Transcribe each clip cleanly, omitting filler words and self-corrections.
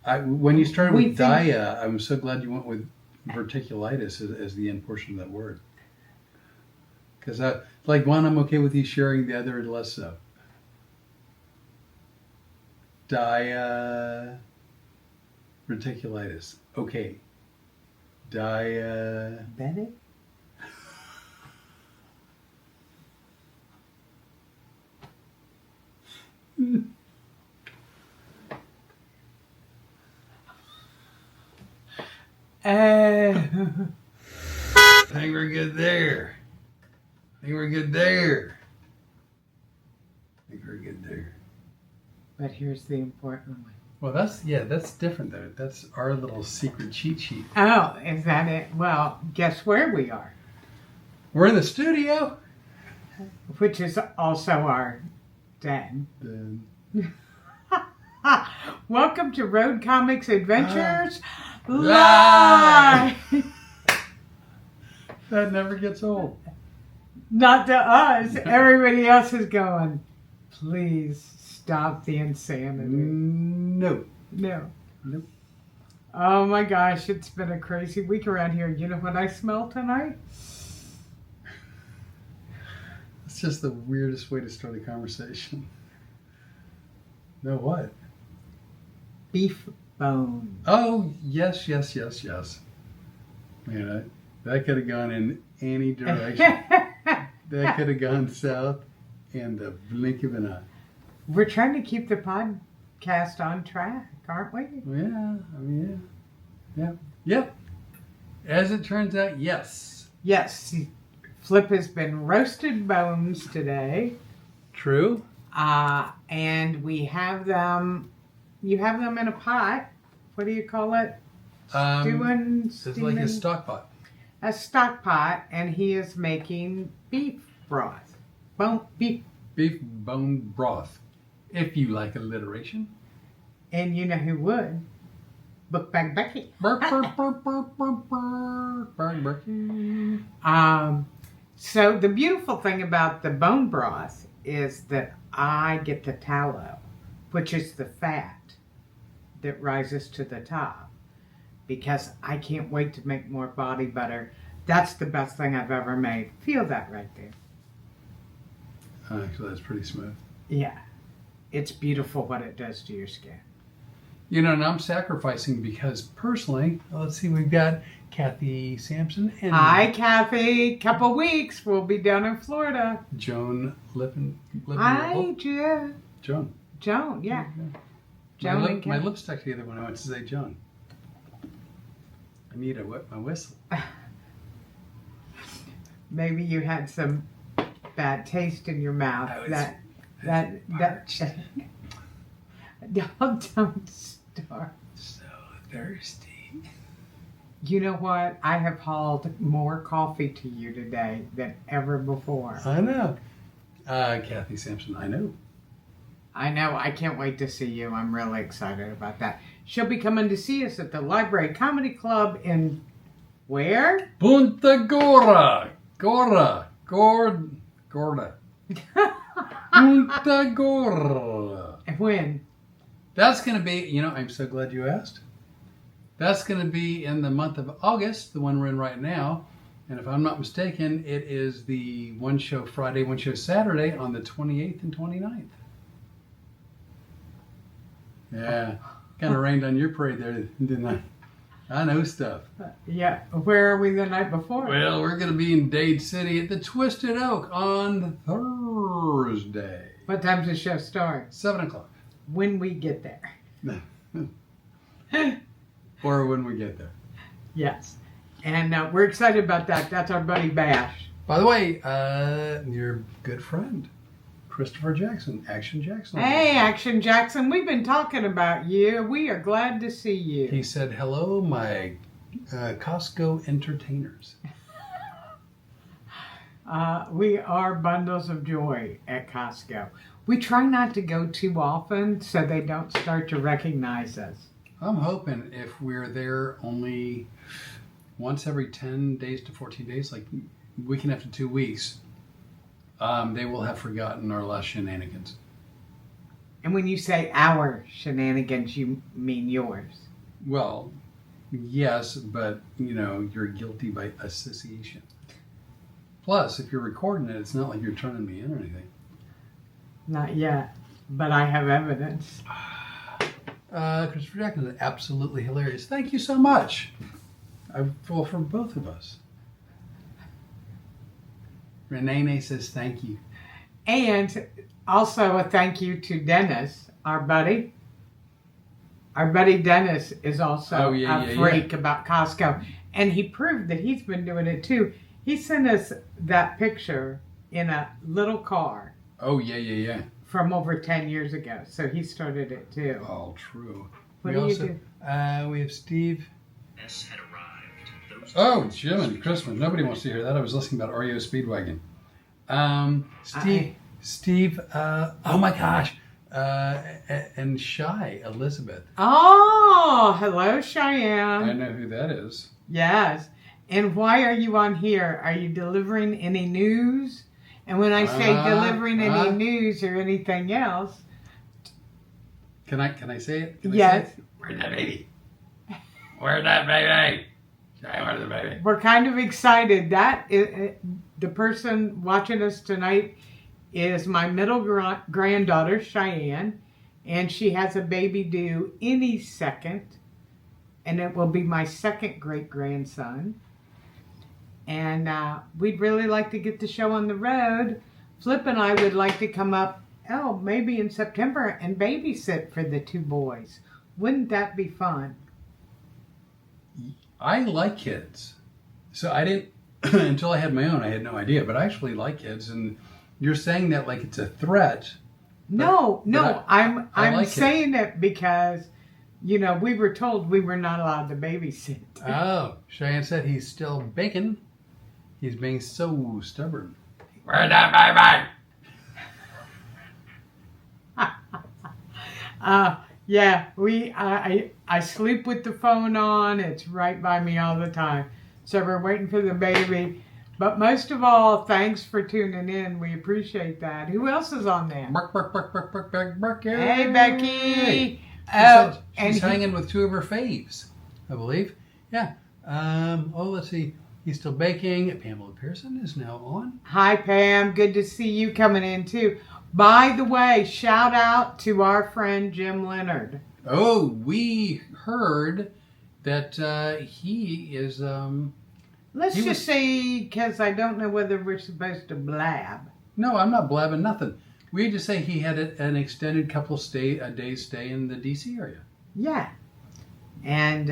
When you started with dia, I'm so glad you went with verticulitis as the end portion of that word. Because like one, I'm okay with you sharing, the other less so. Diverticulitis. Okay. Bennett? I think we're good there. But here's the important one. Well, that's different though. That's our little secret cheat sheet. Oh, is that it? Well, guess where we are? We're in the studio. Which is also our den. Welcome to Road Comics Adventures Live! That never gets old. Not to us. Everybody else is going, please stop the insanity. No. No. Nope. Oh my gosh, it's been a crazy week around here. You know what I smell tonight? It's just the weirdest way to start a conversation. No, what? Beef bone. Oh, yes. Man, that could have gone in any direction. That could have gone south in the blink of an eye. We're trying to keep the podcast on track, aren't we? Yeah. As it turns out, yes. Yes. Flip has been roasted bones today. True. And we have them, you have them in a pot. What do you call it? It's like a stock pot. A stock pot, and he is making beef broth. Beef bone broth, if you like alliteration. And you know who would? Bookbag Becky. So the beautiful thing about the bone broth is that I get the tallow, which is the fat that rises to the top. Because I can't wait to make more body butter. That's the best thing I've ever made. Feel that right there. Actually, that's pretty smooth. Yeah. It's beautiful what it does to your skin. You know, and I'm sacrificing because personally, let's see, we've got Kathy Sampson and hi, Kathy. Couple weeks. We'll be down in Florida. Joan Lippen. Hi, Joan. Joan, yeah. My lips stuck together when I went to say Joan. I need to wet my whistle. Maybe you had some bad taste in your mouth. Don't start. So thirsty. You know what? I have hauled more coffee to you today than ever before. I know. Kathy Sampson, I know. I can't wait to see you. I'm really excited about that. She'll be coming to see us at the Library Comedy Club in where? Punta Gorda. Gorda. Punta Gorda. When? That's going to be, I'm so glad you asked. That's going to be in the month of August, the one we're in right now. And if I'm not mistaken, it is the one show Friday, one show Saturday on the 28th and 29th. Yeah. Kind of rained on your parade there, didn't I? I know stuff. Yeah. Where are we the night before? Well, we're going to be in Dade City at the Twisted Oak on Thursday. What time does the show start? 7:00. When we get there. Or when we get there. Yes. And we're excited about that. That's our buddy Bash. By the way, your good friend, Christopher Jackson, Action Jackson. Hey, Action Jackson, we've been talking about you. We are glad to see you. He said, hello, my Costco entertainers. We are bundles of joy at Costco. We try not to go too often so they don't start to recognize us. I'm hoping if we're there only once every 10 days to 14 days, like weekend after 2 weeks, they will have forgotten our last shenanigans. And when you say our shenanigans, you mean yours. Well, yes, but, you're guilty by association. Plus, if you're recording it, it's not like you're turning me in or anything. Not yet, but I have evidence. Christopher Jackson is absolutely hilarious. Thank you so much. For both of us. Renee says thank you. And also a thank you to Dennis, our buddy. Our buddy Dennis is also a freak about Costco. And he proved that he's been doing it too. He sent us that picture in a little car. Oh, yeah. From over 10 years ago. So he started it too. All true. What do you do? We have Steve. S had arrived. Oh, Jim, Christmas. Nobody wants to hear that. I was listening about REO Speedwagon. Steve, oh my gosh. And Shy, Elizabeth. Oh, hello, Cheyenne. I know who that is. Yes. And why are you on here? Are you delivering any news? And when I say delivering any news or anything else. Can I say it? Yes. Where's that baby? Where's that baby? Shy, where's the baby? We're kind of excited. The person watching us tonight is my middle granddaughter, Cheyenne. And she has a baby due any second. And it will be my second great-grandson. And we'd really like to get the show on the road. Flip and I would like to come up, maybe in September and babysit for the two boys. Wouldn't that be fun? I like kids. So I didn't, until I had my own, I had no idea. But I actually like kids. And you're saying that like it's a threat. No, I'm like saying it because, we were told we were not allowed to babysit. Oh, Cheyenne said he's still baking. He's being so stubborn. Where's that baby? Yeah, I sleep with the phone on. It's right by me all the time. So we're waiting for the baby. But most of all, thanks for tuning in. We appreciate that. Who else is on there? Becky. Hey, Becky. She's hanging with two of her faves, I believe. Yeah. Let's see. He's still baking. Pamela Pearson is now on. Hi, Pam. Good to see you coming in, too. By the way, shout out to our friend Jim Leonard. Oh, we heard that he is... Let's just say, because I don't know whether we're supposed to blab. No, I'm not blabbing nothing. We just say he had an extended a days stay in the D.C. area. Yeah. And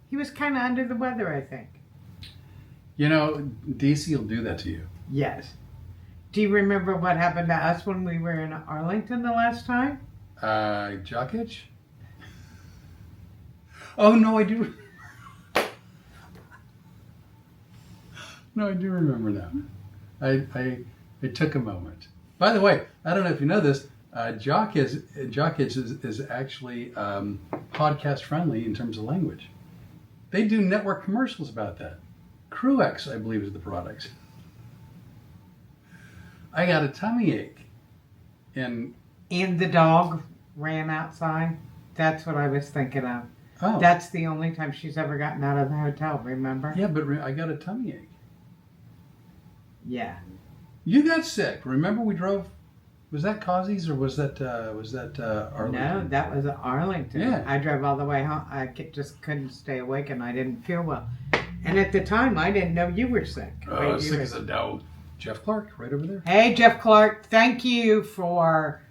he was kind of under the weather, I think. D.C. will do that to you. Yes. Do you remember what happened to us when we were in Arlington the last time? Jock itch? Oh, no, I do. No, I do remember now. I took a moment. By the way, I don't know if you know this, Jock Itch is actually podcast friendly in terms of language. They do network commercials about that. Cruex, I believe, is the product. I got a tummy ache. And the dog ran outside. That's what I was thinking of. Oh. That's the only time she's ever gotten out of the hotel, remember? Yeah, but I got a tummy ache. Yeah. You got sick. Remember we drove... Was that Causey's or was that Arlington? No, that was Arlington. Yeah. I drove all the way home. I just couldn't stay awake and I didn't feel well. And at the time, I didn't know you were sick. Oh, sick as a dog. Jeff Clark, right over there. Hey, Jeff Clark. Thank you for...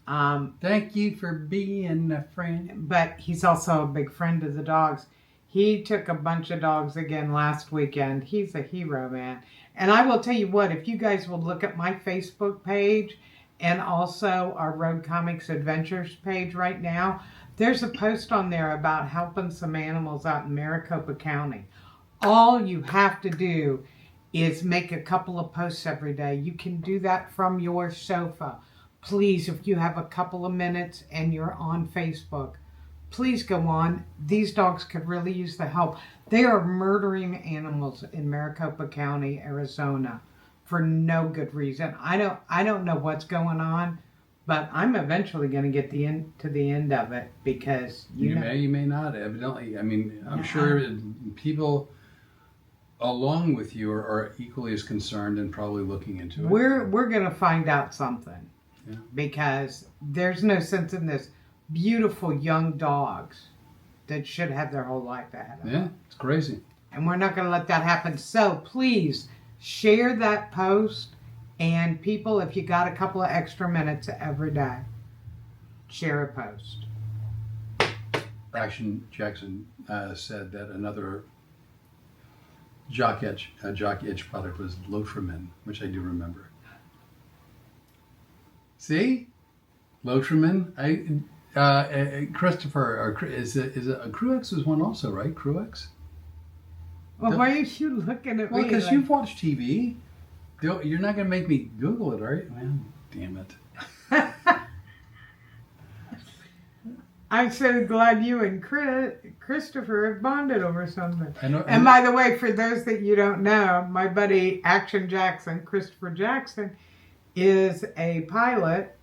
Thank you for being a friend. But he's also a big friend of the dogs. He took a bunch of dogs again last weekend. He's a hero, man. And I will tell you what, if you guys will look at my Facebook page and also our Road Comics Adventures page right now, there's a post on there about helping some animals out in Maricopa County. All you have to do is make a couple of posts every day. You can do that from your sofa. Please, if you have a couple of minutes and you're on Facebook, please go on. These dogs could really use the help. They are murdering animals in Maricopa County, Arizona, for no good reason. I don't know what's going on, But I'm eventually going to get to the end of it because you may not. Evidently, I mean, I'm sure people along with you are equally as concerned and probably looking into it. We're going to find out something. Yeah. Because there's no sense in this beautiful young dogs that should have their whole life ahead of them. Yeah, it's crazy. And we're not going to let that happen. So please share that post. And people, if you got a couple of extra minutes every day, share a post. Action Jackson said that another jock itch product was Lotrimin, which I do remember. See, Lotrimin. Christopher, or is it Cruex was one also, right? Cruex. Well, why are you looking at me? Well, because like... you've watched TV. You're not going to make me Google it, are you? Well, damn it. I'm so glad you and Christopher have bonded over something. I know, and by the way, for those that you don't know, my buddy Action Jackson, Christopher Jackson, is a pilot.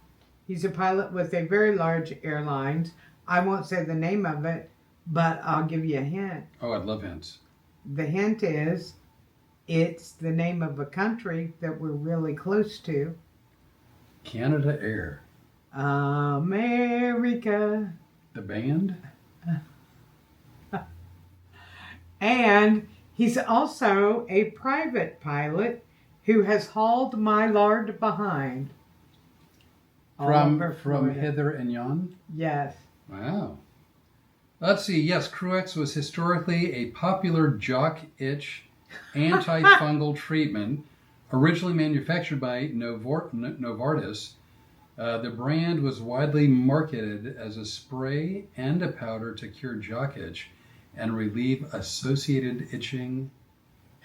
He's a pilot with a very large airlines. I won't say the name of it, but I'll give you a hint. Oh, I'd love hints. The hint is it's the name of a country that we're really close to. Canada Air. America. The band? And he's also a private pilot who has hauled my lard behind. From hither and yon? Yes. Wow. Let's see. Yes, Cruex was historically a popular jock itch antifungal treatment, originally manufactured by Novartis. The brand was widely marketed as a spray and a powder to cure jock itch and relieve associated itching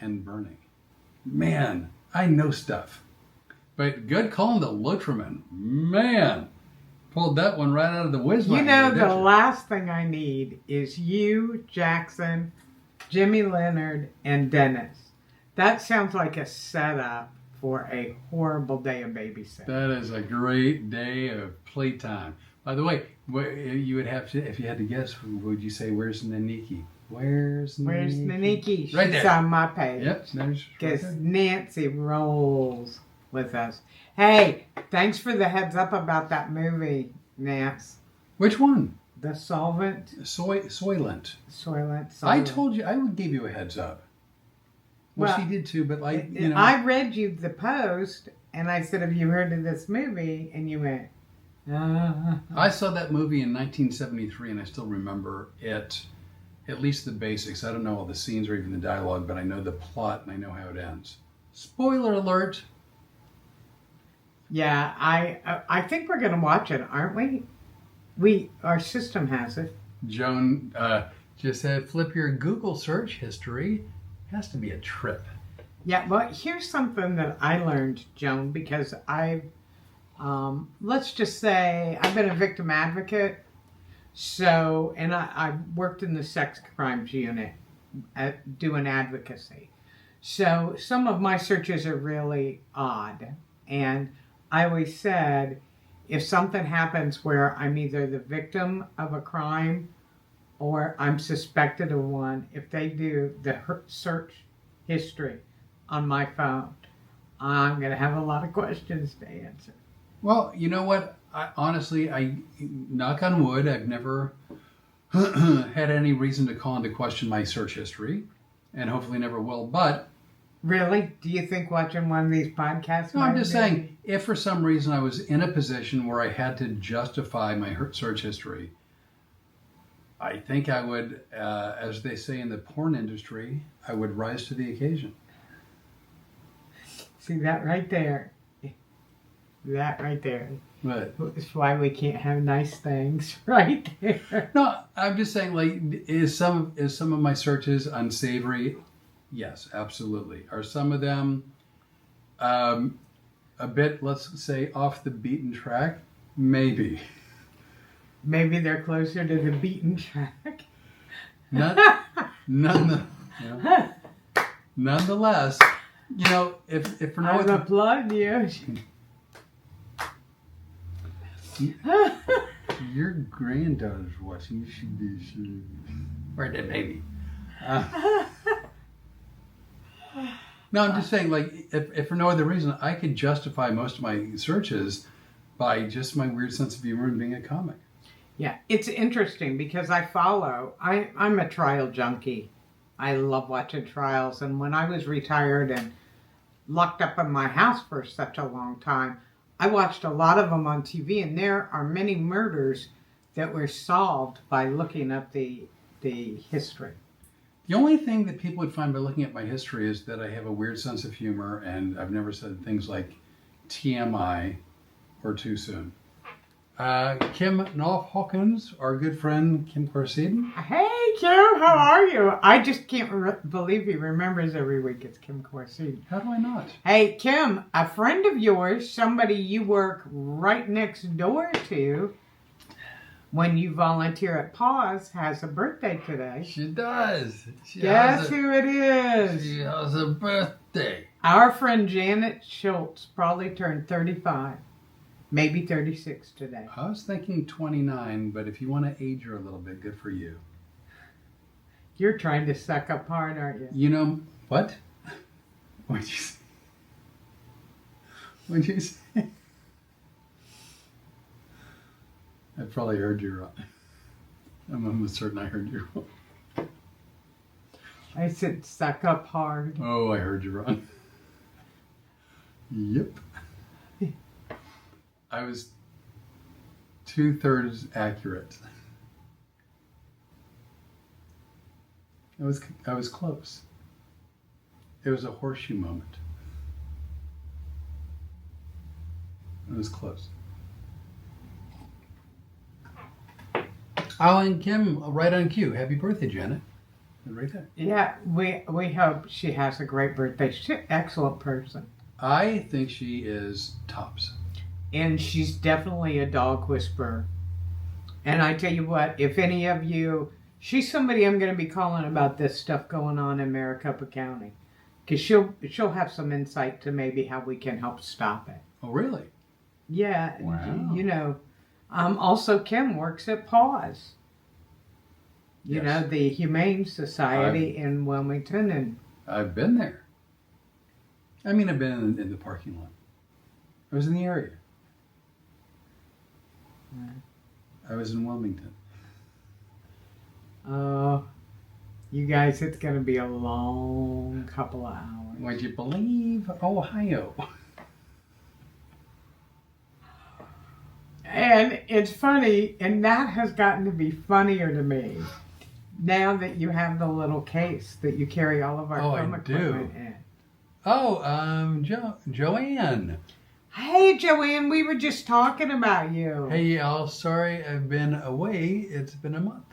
and burning. Man, I know stuff. But good calling the Lotrimin. Man, pulled that one right out of the whiz. You know, the last thing I need is you, Jackson, Jimmy Leonard, and Dennis. That sounds like a setup for a horrible day of babysitting. That is a great day of playtime. By the way, you would have to, if you had to guess, would you say, where's Naniki? Where's Naniki? Right there. She's on my page. Yep. Because Nancy rolls with us. Hey, thanks for the heads up about that movie, Nance. Which one? The Solvent. Soylent. Soylent. I told you, I would give you a heads up. Well, she did too, but like, you know. I read you the post, and I said, have you heard of this movie? And you went, I saw that movie in 1973, and I still remember it, at least the basics. I don't know all the scenes or even the dialogue, but I know the plot, and I know how it ends. Spoiler alert. Yeah, I think we're going to watch it, aren't we? Our system has it. Joan just said, flip your Google search history. Has to be a trip. Yeah, well, here's something that I learned, Joan, because let's just say I've been a victim advocate. So, and I worked in the sex crimes unit doing advocacy. So some of my searches are really odd. And I always said, if something happens where I'm either the victim of a crime or I'm suspected of one, if they do the search history on my phone, I'm going to have a lot of questions to answer. Well, you know what? Honestly, knock on wood, I've never had any reason to call into question my search history, and hopefully never will, but... Really? Do you think watching one of these podcasts... No, I'm just saying, if for some reason I was in a position where I had to justify my search history, I think I would, as they say in the porn industry, I would rise to the occasion. See that right there? That right there. What? That's why we can't have nice things right there. No, I'm just saying, like, is some of my searches unsavory? Yes, absolutely. Are some of them a bit, let's say, off the beaten track? Maybe. Maybe they're closer to the beaten track. Nonetheless, you know, if for no I'm applauding you. Your granddaughter's watching. You should be sure. Right there, baby. No, I'm just saying, like, if for no other reason, I could justify most of my searches by just my weird sense of humor and being a comic. Yeah, it's interesting because I'm a trial junkie. I love watching trials. And when I was retired and locked up in my house for such a long time, I watched a lot of them on TV. And there are many murders that were solved by looking up the history. The only thing that people would find by looking at my history is that I have a weird sense of humor, and I've never said things like TMI or too soon. Kim Knopf Hawkins, our good friend Kim Corseiden. Hey, Kim, how are you? I just can't believe he remembers every week. It's Kim Corseiden. How do I not? Hey, Kim, a friend of yours, somebody you work right next door to, when you volunteer at Paws, has a birthday today. She does. Guess who it is? She has a birthday. Our friend Janet Schultz probably turned 35, maybe 36 today. I was thinking 29, but if you want to age her a little bit, good for you. You're trying to suck up hard, aren't you? You know, what? What'd you say? What'd you say? I probably heard you wrong. I'm almost certain I heard you wrong. I said suck up hard. Oh, I heard you wrong. Yep. I was 2/3 accurate. I was close. It was a horseshoe moment. It was close. Oh, and Kim, right on cue. Happy birthday, Janet. Right there. Yeah, we hope she has a great birthday. She's an excellent person. I think she is tops. And she's definitely a dog whisperer. And I tell you what, if any of you, she's somebody I'm going to be calling about this stuff going on in Maricopa County. Because she'll have some insight to maybe how we can help stop it. Oh, really? Yeah. Wow. You know, also Kim works at Paws. You Yes. know, the Humane Society in Wilmington. And I've been there. I mean, I've been in the parking lot. I was in the area. I was in Wilmington. Oh, you guys, it's going to be a long couple of hours. Would you believe Ohio? And it's funny, and that has gotten to be funnier to me now that you have the little case that you carry all of our film equipment in. Oh, Joanne. Hey, Joanne, we were just talking about you. Hey, y'all. Sorry I've been away. It's been a month.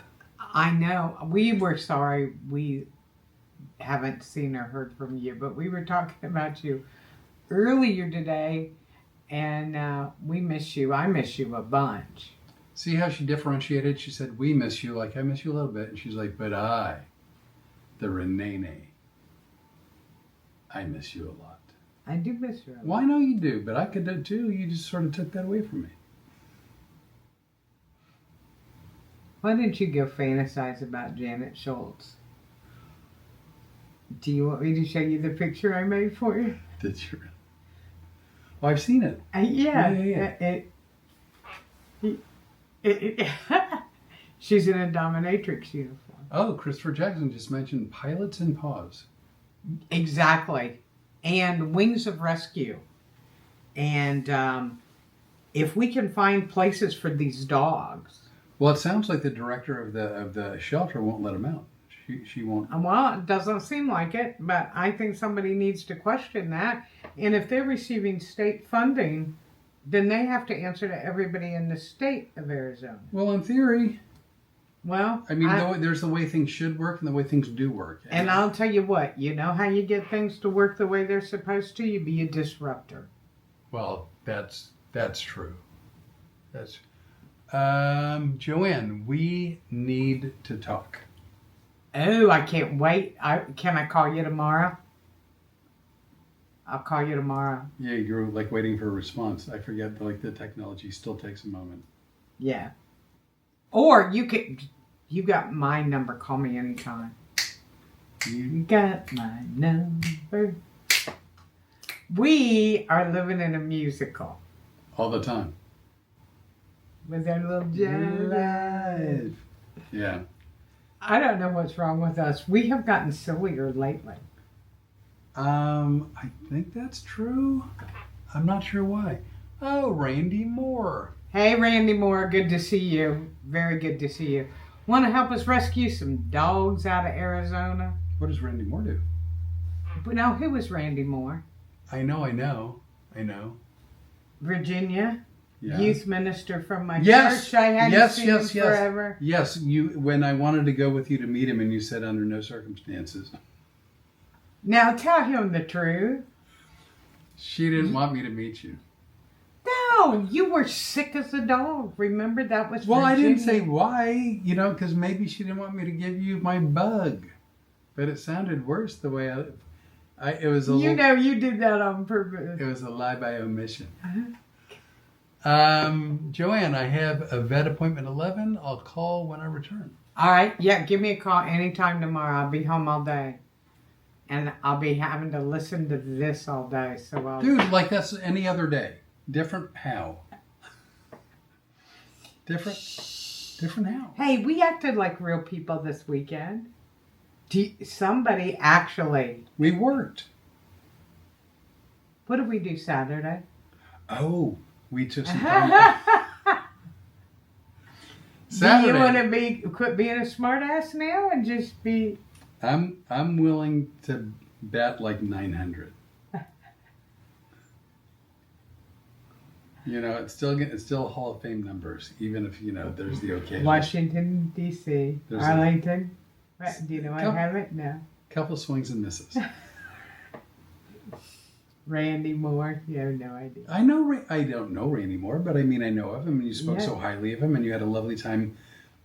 I know. We were sorry we haven't seen or heard from you, but we were talking about you earlier today, and we miss you. I miss you a bunch. See how she differentiated? She said, we miss you, like I miss you a little bit. And she's like, but the Renee, I miss you a lot. I do miss you a lot. Well, I know you do, but I could do too. You just sort of took that away from me. Why didn't you go fantasize about Janet Schultz? Do you want me to show you the picture I made for you? Did you? Oh, I've seen it. Yeah. She's in a dominatrix uniform. Oh, Christopher Jackson just mentioned Pilots and Paws. Exactly. And Wings of Rescue. And if we can find places for these dogs. Well, it sounds like the director of the shelter won't let them out. She won't. Well, it doesn't seem like it, but I think somebody needs to question that. And if they're receiving state funding, then they have to answer to everybody in the state of Arizona. Well, in theory. Well, I mean, there's the way things should work and the way things do work. And I'll tell you what, you know how you get things to work the way they're supposed to? You be a disruptor. Well, that's true. That's Joanne, we need to talk. Oh, I can't wait. Can I call you tomorrow? I'll call you tomorrow. Yeah, you're like waiting for a response. I forget, like the technology still takes a moment. Yeah. Or you got my number. Call me anytime. You got my number. We are living in a musical. All the time. With our little jive. Yeah. I don't know what's wrong with us. We have gotten sillier lately. I think that's true. I'm not sure why. Oh, Randy Moore. Hey, Randy Moore. Good to see you. Very good to see you. Want to help us rescue some dogs out of Arizona? What does Randy Moore do? But no, who was Randy Moore? I know. Virginia. Yeah. Youth minister from my Yes. church. I hadn't seen him forever. Yes, when I wanted to go with you to meet him and you said under no circumstances. Now tell him the truth. She didn't want me to meet you. No, you were sick as a dog. Remember that was Well, I didn't Virginia. say why, because maybe she didn't want me to give you my bug. But it sounded worse the way it was a You know you did that on purpose. It was a lie by omission. Joanne, I have a vet appointment 11. I'll call when I return. All right. Yeah, give me a call anytime tomorrow. I'll be home all day. And I'll be having to listen to this all day. So I'll... Dude, like that's any other day. Different how? Different how? Hey, we acted like real people this weekend. Somebody actually... We worked. What did we do Saturday? Oh, we took some time. Saturday. Do you want to quit being a smart ass now and just be... I'm willing to bet like 900. It's still Hall of Fame numbers, even if there's the occasion. Washington D.C. Arlington. Do you know I have it? No. Couple swings and misses. Randy Moore. You have no idea. I know. I don't know Randy Moore, but I mean I know of him, and you spoke so highly of him, and you had a lovely time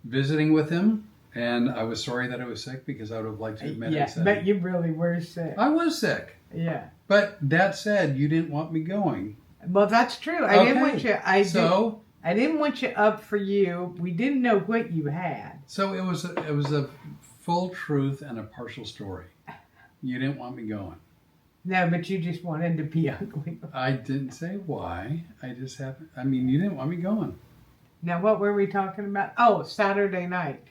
visiting with him. And I was sorry that I was sick because I would have liked to admit it. Yeah, but you really were sick. I was sick. Yeah. But that said, you didn't want me going. Well, that's true. I didn't want you. I didn't want you up for you. We didn't know what you had. So it was a full truth and a partial story. You didn't want me going. No, but you just wanted to be ugly. I didn't say why. I just happened. I mean, you didn't want me going. Now, what were we talking about? Oh, Saturday night.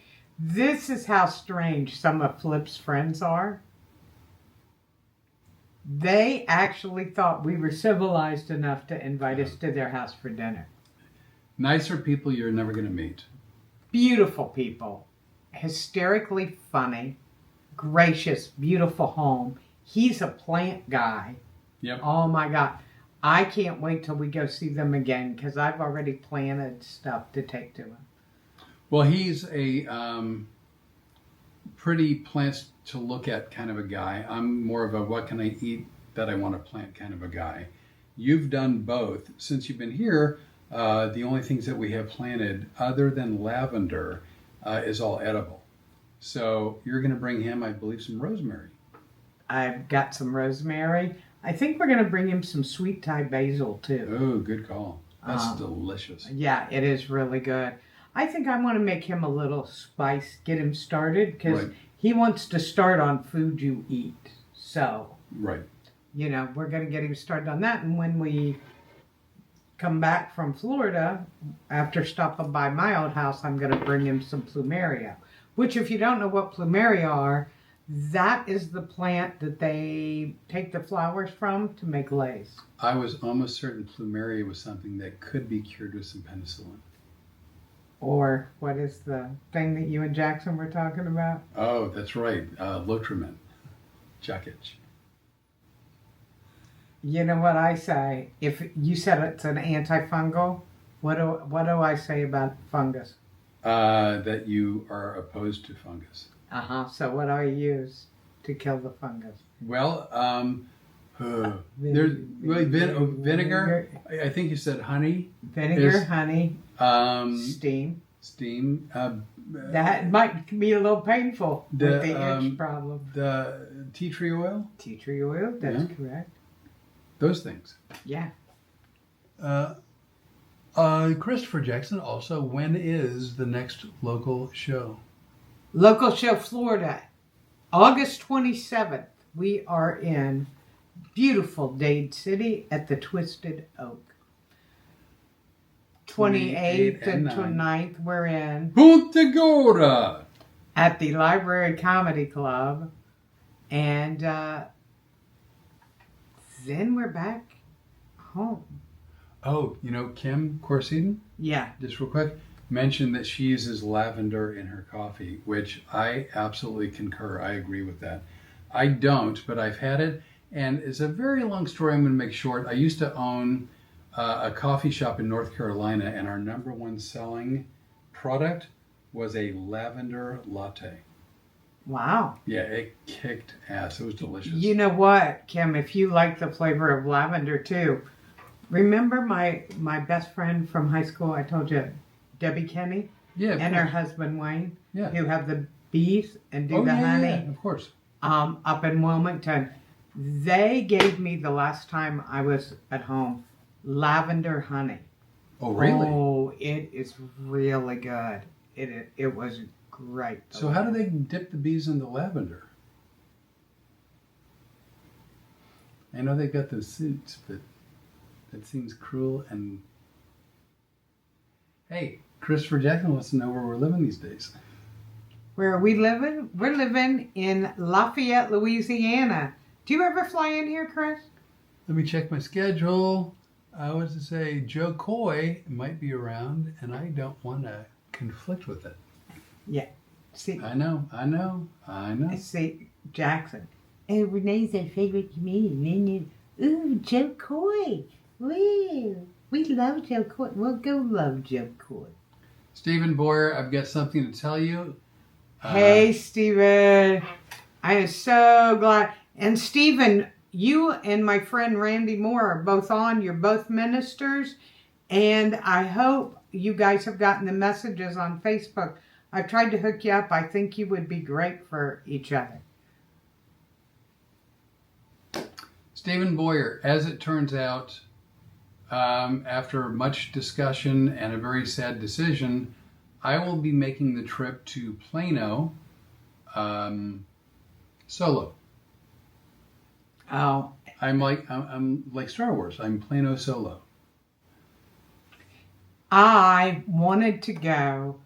This is how strange some of Flip's friends are. They actually thought we were civilized enough to invite us to their house for dinner. Nicer people you're never going to meet. Beautiful people. Hysterically funny. Gracious, beautiful home. He's a plant guy. Yep. Oh my God. I can't wait till we go see them again because I've already planted stuff to take to him. Well, he's a pretty plants to look at kind of a guy. I'm more of a what can I eat that I want to plant kind of a guy. You've done both. Since you've been here, the only things that we have planted other than lavender is all edible. So you're going to bring him, I believe, some rosemary. I've got some rosemary. I think we're going to bring him some sweet Thai basil too. Oh, good call. That's delicious. Yeah, it is really good. I think I want to make him a little spice, get him started, because he wants to start on food you eat. So, right. We're going to get him started on that. And when we come back from Florida, after stopping by my old house, I'm going to bring him some plumeria. Which, if you don't know what plumeria are, that is the plant that they take the flowers from to make lace. I was almost certain plumeria was something that could be cured with some penicillin. Or what is the thing that you and Jackson were talking about? Oh, that's right. Lotrimin. Jackage. You know what I say? If you said it's an antifungal, what do I say about fungus? That you are opposed to fungus. So what do I use to kill the fungus? Well, there's vinegar. I think you said honey. Vinegar, honey, steam. Steam. That might be a little painful with the itch problem. The tea tree oil. Tea tree oil, that's correct. those things. Yeah. Christopher Jackson, also, when is the next local show? Local show, Florida. August 27th. We are in beautiful Dade City at the Twisted Oak. 28th and 29th, we're in Punta Gorda at the Library Comedy Club. And then we're back home. Oh, Kim Corseiden, Yeah. just real quick, mentioned that she uses lavender in her coffee, which I absolutely concur. I agree with that. I don't, but I've had it, and it's a very long story I'm going to make short. I used to own a coffee shop in North Carolina, and our number one selling product was a lavender latte. Wow. Yeah, it kicked ass. It was delicious. You know what, Kim, if you like the flavor of lavender too, remember my best friend from high school, I told you, Debbie Kenny? Yeah, and her husband Wayne, yeah, who have the bees and do the honey. Yeah, of course. Up in Wilmington. They gave me the last time I was at home lavender honey. Oh, really? Oh, it is really good. It was great. So how do they dip the bees in the lavender? I know they've got those suits, but that seems cruel. And hey, Christopher Jackson wants to know where we're living these days. Where are we living? We're living in Lafayette, Louisiana. Do you ever fly in here, Chris? Let me check my schedule. I was to say Joe Coy might be around, and I don't want to conflict with it. Yeah. See. I know. See, Jackson. Oh, Renee's our favorite comedian. Ooh, Joe Coy. Woo. We love Joe Coy. We'll go love Joe Coy. Stephen Boyer, I've got something to tell you. Hey, Stephen. I am so glad. And Stephen, you and my friend Randy Moore are both on. You're both ministers. And I hope you guys have gotten the messages on Facebook. I've tried to hook you up. I think you would be great for each other. Stephen Boyer, as it turns out, after much discussion and a very sad decision, I will be making the trip to Plano solo. Oh. I'm like Star Wars. I'm Plano solo. I wanted to go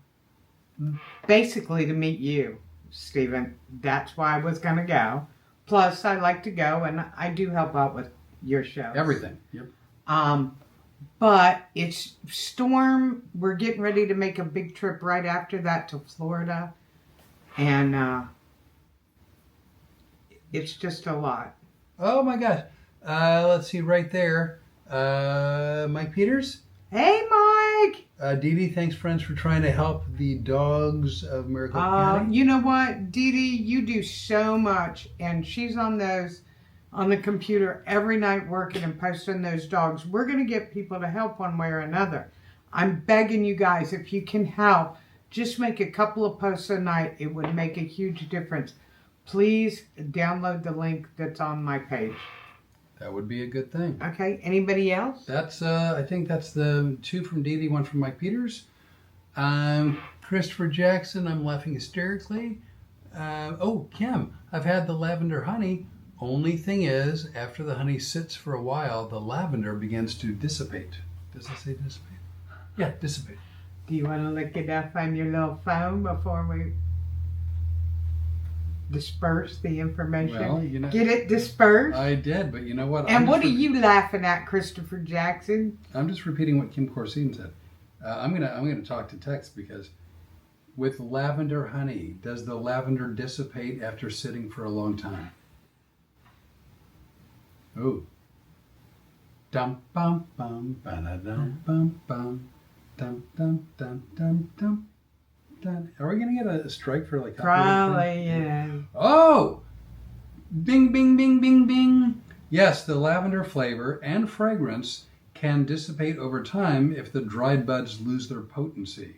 basically to meet you, Stephen. That's why I was going to go. Plus, I like to go, and I do help out with your show. Everything. Yep. But it's storm. We're getting ready to make a big trip right after that to Florida. And it's just a lot. Oh, my gosh. Let's see right there. Mike Peters. Hey, Mike. Dee, thanks, friends, for trying to help the dogs of Maricopa County. You know what, Dee, you do so much. And she's on the computer every night working and posting those dogs. We're going to get people to help one way or another. I'm begging you guys, if you can help, just make a couple of posts a night. It would make a huge difference. Please download the link that's on my page. That would be a good thing. Okay, anybody else? That's I think that's the two from Dee, one from Mike Peters. Christopher Jackson, I'm laughing hysterically. Kim, I've had the lavender honey. Only thing is, after the honey sits for a while, the lavender begins to dissipate. Does it say dissipate? Yeah, dissipate. Do you want to look it up on your little phone before we disperse the information? Well, get it dispersed? I did, but you know what? And what are you laughing at, Christopher Jackson? I'm just repeating what Kim Corseiden said. I'm gonna talk to Tex, because with lavender honey, does the lavender dissipate after sitting for a long time? Ooh. Dum bum bum ba da dum bum bum dum dum dum dum dum. Are we gonna get a strike for like Probably, yeah. Oh! Bing, bing, bing, bing, bing. Yes, the lavender flavor and fragrance can dissipate over time if the dried buds lose their potency.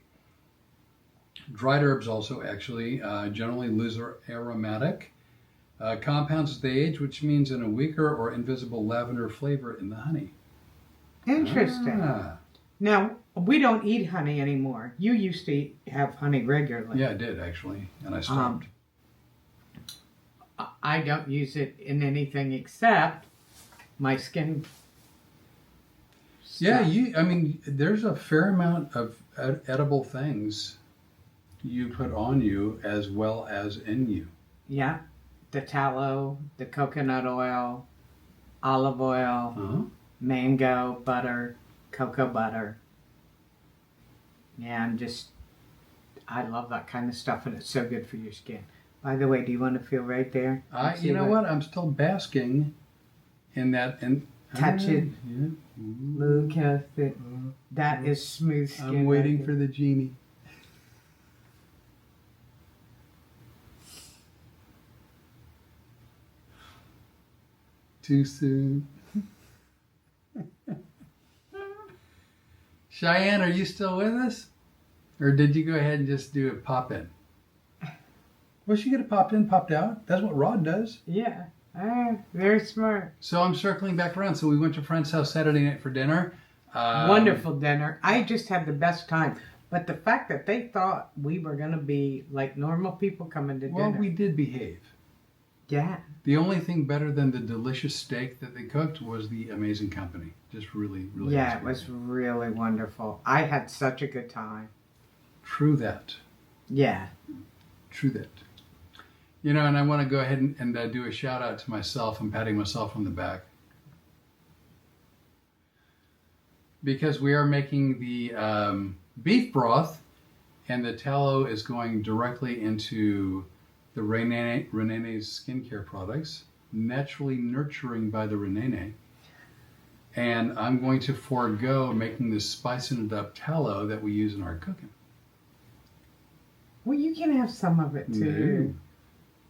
Dried herbs also actually generally lose their aromatic Compounds as they age, which means in a weaker or invisible lavender flavor in the honey. Interesting. Ah. Now, we don't eat honey anymore. You used to have honey regularly. Yeah, I did actually, and I stopped. I don't use it in anything except my skin. Yeah, stuff. there's a fair amount of edible things you put on you as well as in you. Yeah. The tallow, the coconut oil, olive oil, Uh-huh. mango, butter, cocoa butter. Yeah, I love that kind of stuff, and it's so good for your skin. By the way, do you want to feel right there? You know what? I'm still basking in that. Touch it. Yeah. Look at it. That is smooth skin. I'm waiting for the genie. Too soon. Cheyenne, are you still with us? Or did you go ahead and just do a pop in? Was she going to pop in, popped out? That's what Rod does. Yeah. Very smart. So I'm circling back around. So we went to a friend's house Saturday night for dinner. Wonderful dinner. I just had the best time. But the fact that they thought we were going to be like normal people coming to Well, dinner. we did behave. Yeah. The only thing better than the delicious steak that they cooked was the amazing company. Just really, really. Yeah, it was really wonderful. I had such a good time. True that. Yeah. True that. You know, and I want to go ahead and do a shout out to myself. I'm patting myself on the back. Because we are making the beef broth, and the tallow is going directly into the Renee's skincare products, naturally nurturing by the Renee. And I'm going to forego making this spicing it up tallow that we use in our cooking. Well, you can have some of it too.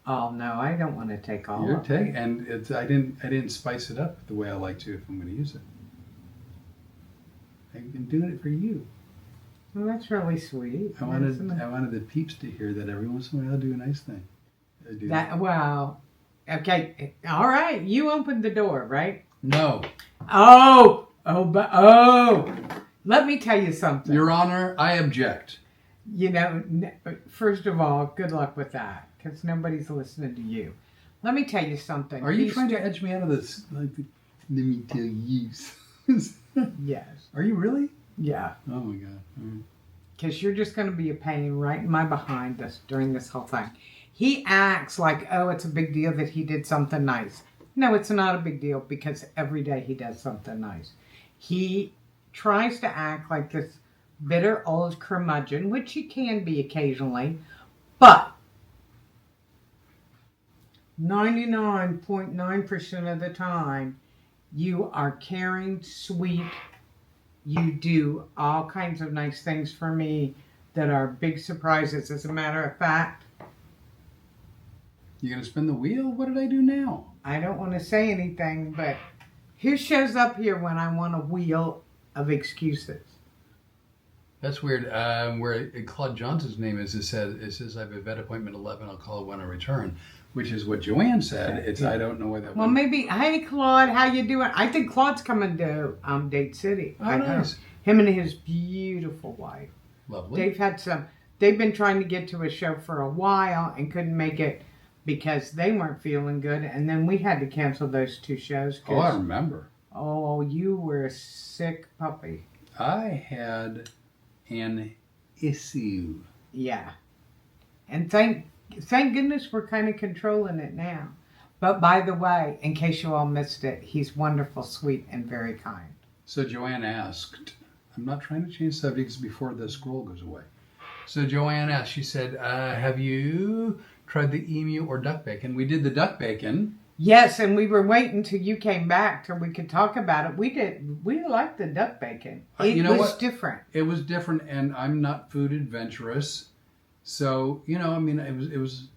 No. Oh no, I don't want to take all You're of it. and I didn't spice it up the way I like to if I'm going to use it. I've been doing it for you. Well, that's really sweet. I wanted the peeps to hear that every once in a while I do a nice thing. I do That well, okay, all right. You opened the door, right? No, Let me tell you something. Your Honor, I object. You know, first of all, good luck with that, because nobody's listening to you. Let me tell you something. Are you trying to edge me out of this? Let me tell you. Yes. Are you really? Yeah. Oh my God. All right. Because you're just going to be a pain right in my behind during this whole thing. He acts like, oh, it's a big deal that he did something nice. No, it's not a big deal because every day he does something nice. He tries to act like this bitter old curmudgeon, which he can be occasionally, but 99.9% of the time, you are caring, sweet. You do all kinds of nice things for me that are big surprises. As a matter of fact, You gonna spin the wheel? What did I do now? I don't want to say anything, but who shows up here when I want a wheel of excuses? That's weird. Where Claude Johnson's name is, it says I have a vet appointment at 11. I'll call when I return, which is what Joanne said. I don't know why that. Well, maybe. Hey, Claude, how you doing? I think Claude's coming to Dade City. Oh, nice. Him and his beautiful wife. Lovely. They've been trying to get to a show for a while and couldn't make it because they weren't feeling good, and then we had to cancel those two shows. Oh, I remember. Oh, you were a sick puppy. I had an issue. Yeah. And thank goodness we're kind of controlling it now. But by the way, in case you all missed it, he's wonderful, sweet, and very kind. So Joanne asked, I'm not trying to change subjects before the scroll goes away. So Joanne asked, she said, have you tried the emu or duck bacon? We did the duck bacon. Yes, and we were waiting till you came back till we could talk about it. We did. We liked the duck bacon. It was different. It was different, and I'm not food adventurous. So, it was...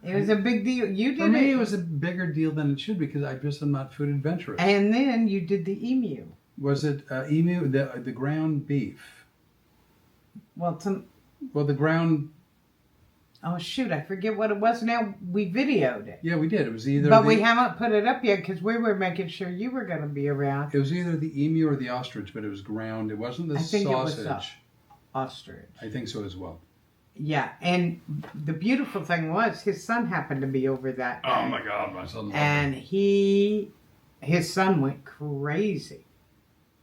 It was a big deal. You did For me, it was a bigger deal than it should because I'm not food adventurous. And then you did the emu. Was it emu, the ground beef? Well, the ground... Oh shoot, I forget what it was now. We videoed it. Yeah, we did. It was either But we haven't put it up yet because we were making sure you were going to be around. It was either the emu or the ostrich, but it was ground. It wasn't the I think sausage. it was ostrich. I think so as well. Yeah, and the beautiful thing was his son happened to be over that day. Oh my God, my son! And his son went crazy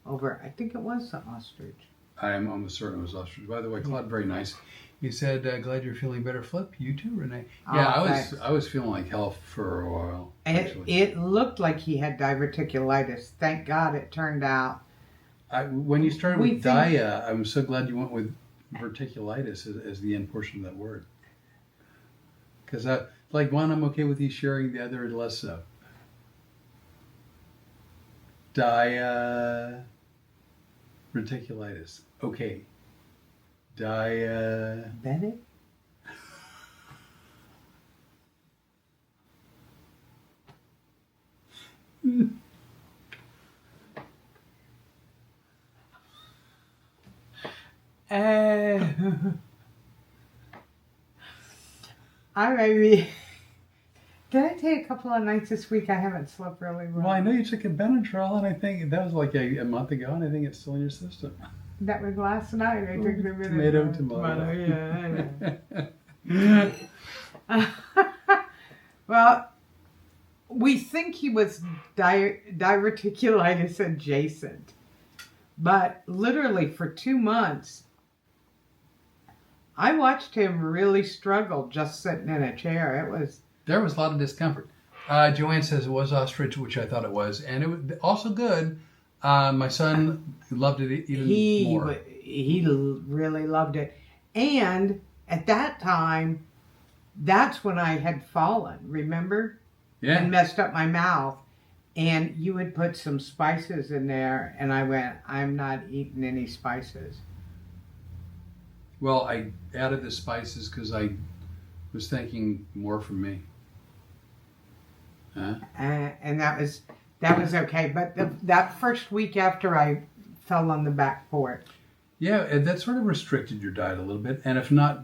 over. I think it was the ostrich. I am almost certain it was ostrich. By the way, Claude, very nice. He said, "Glad you're feeling better, Flip. You too, Renee." Yeah, Thanks. I was feeling like hell for a while. It looked like he had diverticulitis. Thank God it turned out. When you started with dia, I'm so glad you went with verticulitis as the end portion of that word. Because like one, I'm okay with you sharing, the other less so. Diverticulitis. Okay. Diabetic? I maybe. Did I take a couple of nights this week? I haven't slept really well. Well, I know you took a Benadryl, and I think that was like a month ago, and I think it's still in your system. That was last night. I took the Tomato. Yeah. Well, we think he was diverticulitis adjacent, but literally for 2 months, I watched him really struggle just sitting in a chair. There was a lot of discomfort. Joanne says it was ostrich, which I thought it was, and it was also good. My son loved it even more. He really loved it. And at that time, that's when I had fallen, remember? Yeah. And messed up my mouth. And you had put some spices in there, and I went, I'm not eating any spices. Well, I added the spices because I was thinking more for me. Huh? And that was okay. But that first week after I fell on the back porch. Yeah, and that sort of restricted your diet a little bit. And if not,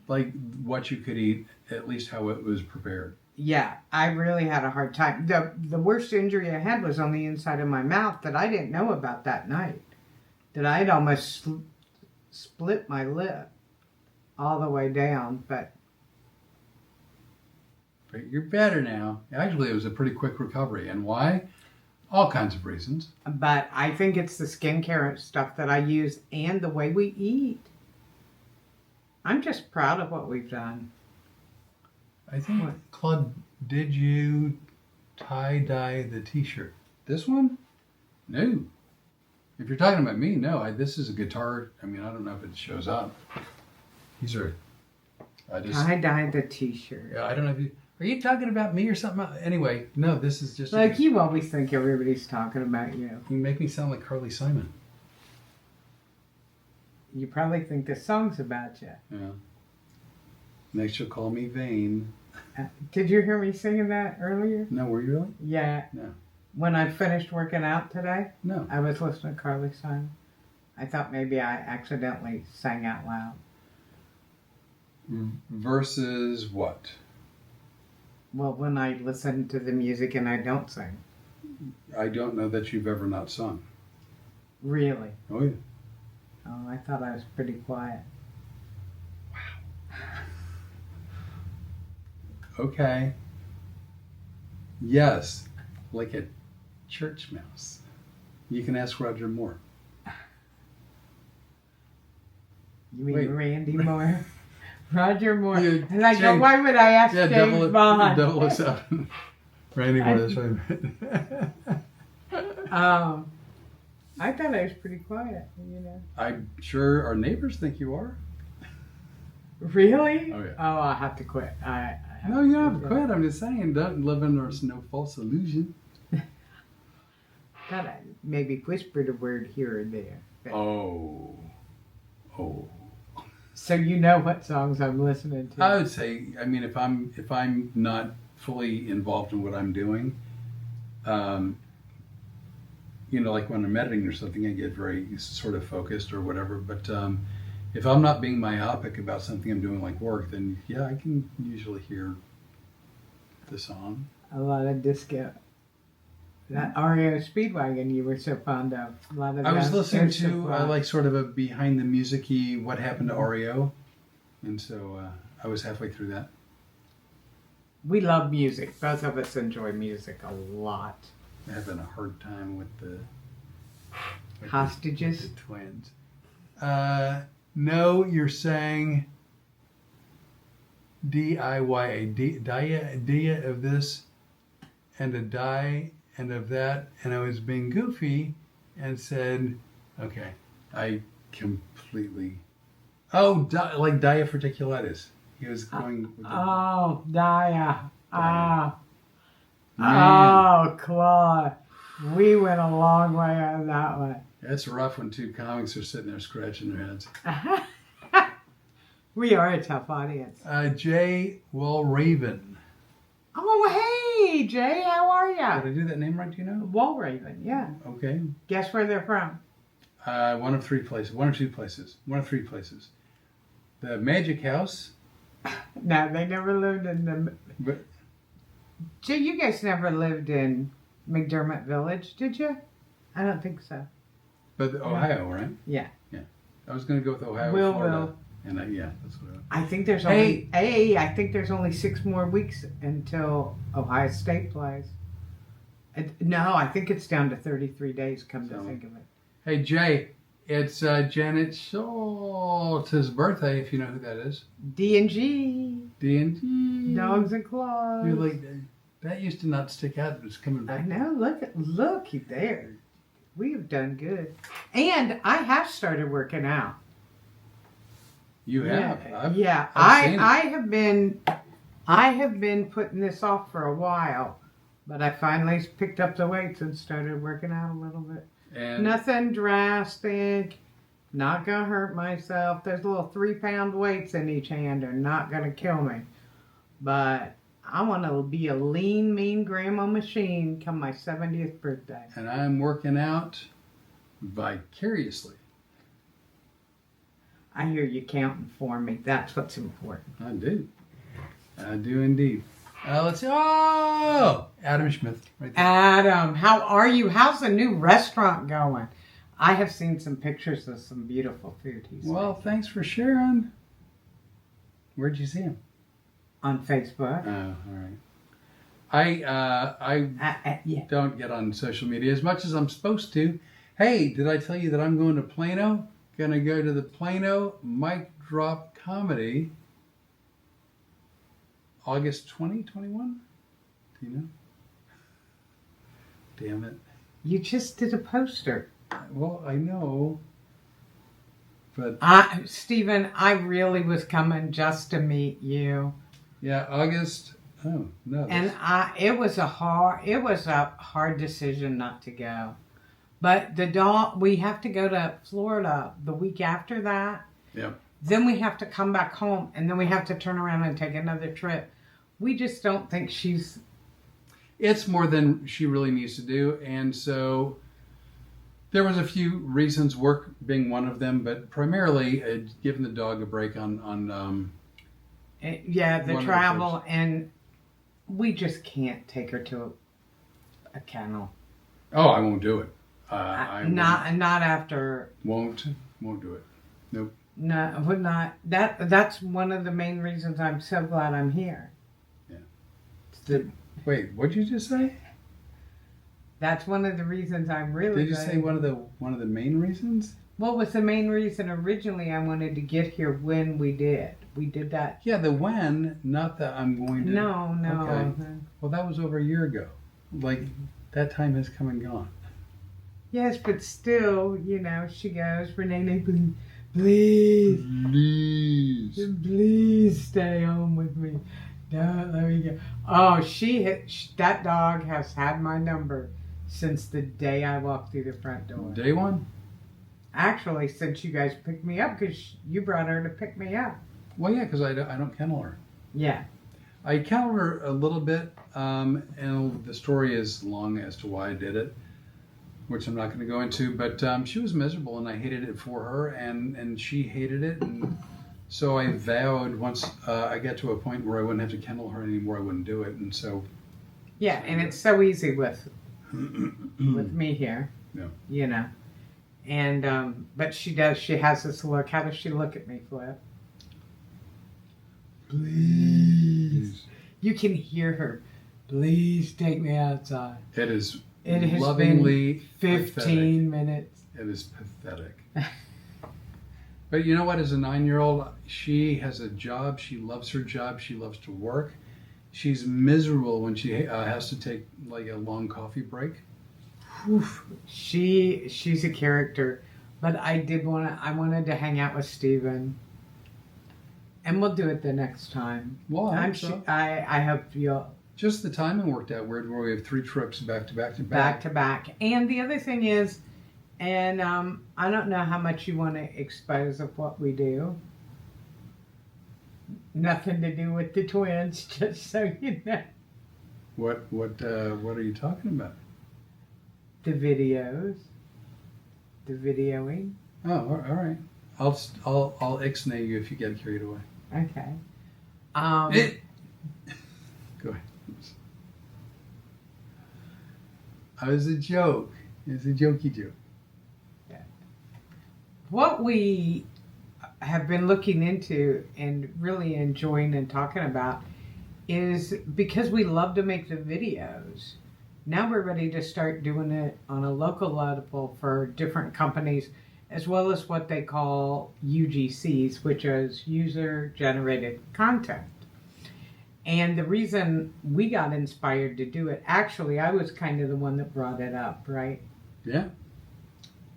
like what you could eat, at least how it was prepared. Yeah, I really had a hard time. The worst injury I had was on the inside of my mouth that I didn't know about that night. That I had almost split my lip all the way down, but you're better now. Actually, it was a pretty quick recovery. And why? All kinds of reasons. But I think it's the skincare stuff that I use and the way we eat. I'm just proud of what we've done. I think, Claude, did you tie-dye the t-shirt? This one? No. If you're talking about me, no. This is a guitar. I mean, I don't know if it shows up. These are... Tie-dyed the t-shirt. Yeah, I don't know if you... Are you talking about me or something else? Anyway, no, this is just... Like, you always think everybody's talking about you. You make me sound like Carly Simon. You probably think the song's about you. Yeah. Next you'll call me vain. Did you hear me singing that earlier? No, were you really? Yeah. No. When I finished working out today, No. I was listening to Carly Simon. I thought maybe I accidentally sang out loud. Versus what? Well, when I listen to the music and I don't sing. I don't know that you've ever not sung. Really? Oh, yeah. Oh, I thought I was pretty quiet. Okay. Yes, like a church mouse. You can ask Roger Moore. You mean Wait. Randy Moore? Roger Moore. Yeah, And I go, why would I ask James Bond? 007. Randy Moore, that's what I meant. I thought I was pretty quiet, you know. I'm sure our neighbors think you are. Really? Oh, yeah. Oh, I'll have to quit. No, you don't have to quit. I'm just saying, don't live under no false illusion. Thought I maybe whispered a word here or there. But... Oh. So you know what songs I'm listening to? I would say, I mean, if I'm not fully involved in what I'm doing, you know, like when I'm editing or something, I get very sort of focused or whatever. But if I'm not being myopic about something I'm doing like work, then yeah, I can usually hear the song. A lot of disco. That REO Speedwagon you were so fond of. A lot of I was that listening Air to Supply. like sort of a behind the music-y what happened to REO, and so I was halfway through that. We love music. Both of us enjoy music a lot. I'm having a hard time with the Hostages? the twins. No, you're saying DIY, dia of this and a die and of that, and I was being goofy and said, okay, I completely, like diverticulitis. He was going with the, Oh, Dia. Ah. Man. Oh, Claude. We went a long way on that one. That's rough when two comics are sitting there scratching their heads. We are a tough audience. Jay Walraven. Oh, hey, Jay, how are Did ya? I do that name right, do you know? Walraven, yeah. Okay. Guess where they're from? One of three places. One or two places. One of three places. The Magic House. No, they never lived in the... But Jay, you guys never lived in McDermott Village, did you? I don't think so. Ohio, right? Yeah. I was going to go with Ohio, Will, Florida. Will. And yeah, that's what I think there's only... I think there's only 6 more weeks until Ohio State plays. No, I think it's down to 33 days, come to think of it. Hey, Jay, it's Janet Schultz's birthday, if you know who that is. D&G. D&D. Dogs and claws. You're like, that used to not stick out. It's coming I back. know. Look there. We have done good. And I have started working out. You have. Yeah. I've seen it. I have been putting this off for a while, but I finally picked up the weights and started working out a little bit. And Nothing drastic. Not gonna hurt myself. There's little 3-pound weights in each hand. They're not gonna kill me. But I want to be a lean, mean grandma machine come my 70th birthday. and I'm working out vicariously. I hear you counting for me. That's what's important. I do. I do indeed. Let's see. Oh! Adam Smith. Right there. Adam, how are you? How's the new restaurant going? I have seen some pictures of some beautiful food he's Well, made. thanks for sharing. Where'd you see him? On Facebook. Oh, all right. I Yeah. don't get on social media as much as I'm supposed to. Hey, did I tell you that I'm going to Plano? Gonna go to the Plano Mic Drop Comedy August 2021? Do you know? Damn it. You just did a poster. Well, I know. But Stephen, I really was coming just to meet you. yeah, August. Oh, no. And it was a hard decision not to go. But we have to go to Florida the week after that. Yep. Then we have to come back home, and then we have to turn around and take another trip. We just don't think she's... It's more than she really needs to do, and so there was a few reasons, work being one of them, but primarily giving the dog a break on Yeah, the One of the travel, and we just can't take her to a kennel. Oh, I won't do it. I Not after... won't do it. Nope. No, would not. That's one of the main reasons I'm so glad I'm here. Yeah. Wait, what'd you just say? That's one of the reasons I'm really. Did you say one of the main reasons? What was the main reason originally I wanted to get here when we did? We did that. Yeah, the when, not that I'm going to. No. Okay. Well, that was over a year ago. Like, that time has come and gone. Yes, but still, she goes, Renee, please, please stay home with me. Don't let me go. Oh, that dog has had my number since the day I walked through the front door. Day one? Actually, since you guys picked me up, because you brought her to pick me up. Well, yeah, because I don't kennel her. Yeah. I kenneled her a little bit, and the story is long as to why I did it. which I'm not going to go into, but she was miserable, and I hated it for her, and she hated it, and so I vowed once I get to a point where I wouldn't have to kennel her anymore, I wouldn't do it, and so. Yeah, and it's so easy with me here. Yeah. You know, and but she has this look. How does she look at me, Flip? Please. You can hear her. Please take me outside. It has lovingly been 15 pathetic. minutes. It is pathetic. But you know what? As a 9-year-old, she has a job. She loves her job. She loves to work. She's miserable when she has to take like a long coffee break. Oof. She's a character, but I wanted to hang out with Steven. And we'll do it the next time. Well, I hope you'll. Just the timing worked out weird where we have 3 trips back to back. Back to back. And the other thing is, and I don't know how much you want to expose of what we do. Nothing to do with the twins, just so you know. What are you talking about? The videos. The videoing. Oh, all right. I'll ixnay you if you get carried away. Okay. Go ahead. It was a joke. It's a jokey joke. What we have been looking into and really enjoying and talking about is because we love to make the videos. Now we're ready to start doing it on a local level for different companies, as well as what they call UGCs, which is user-generated content. And the reason we got inspired to do it, actually, I was kind of the one that brought it up, right? Yeah.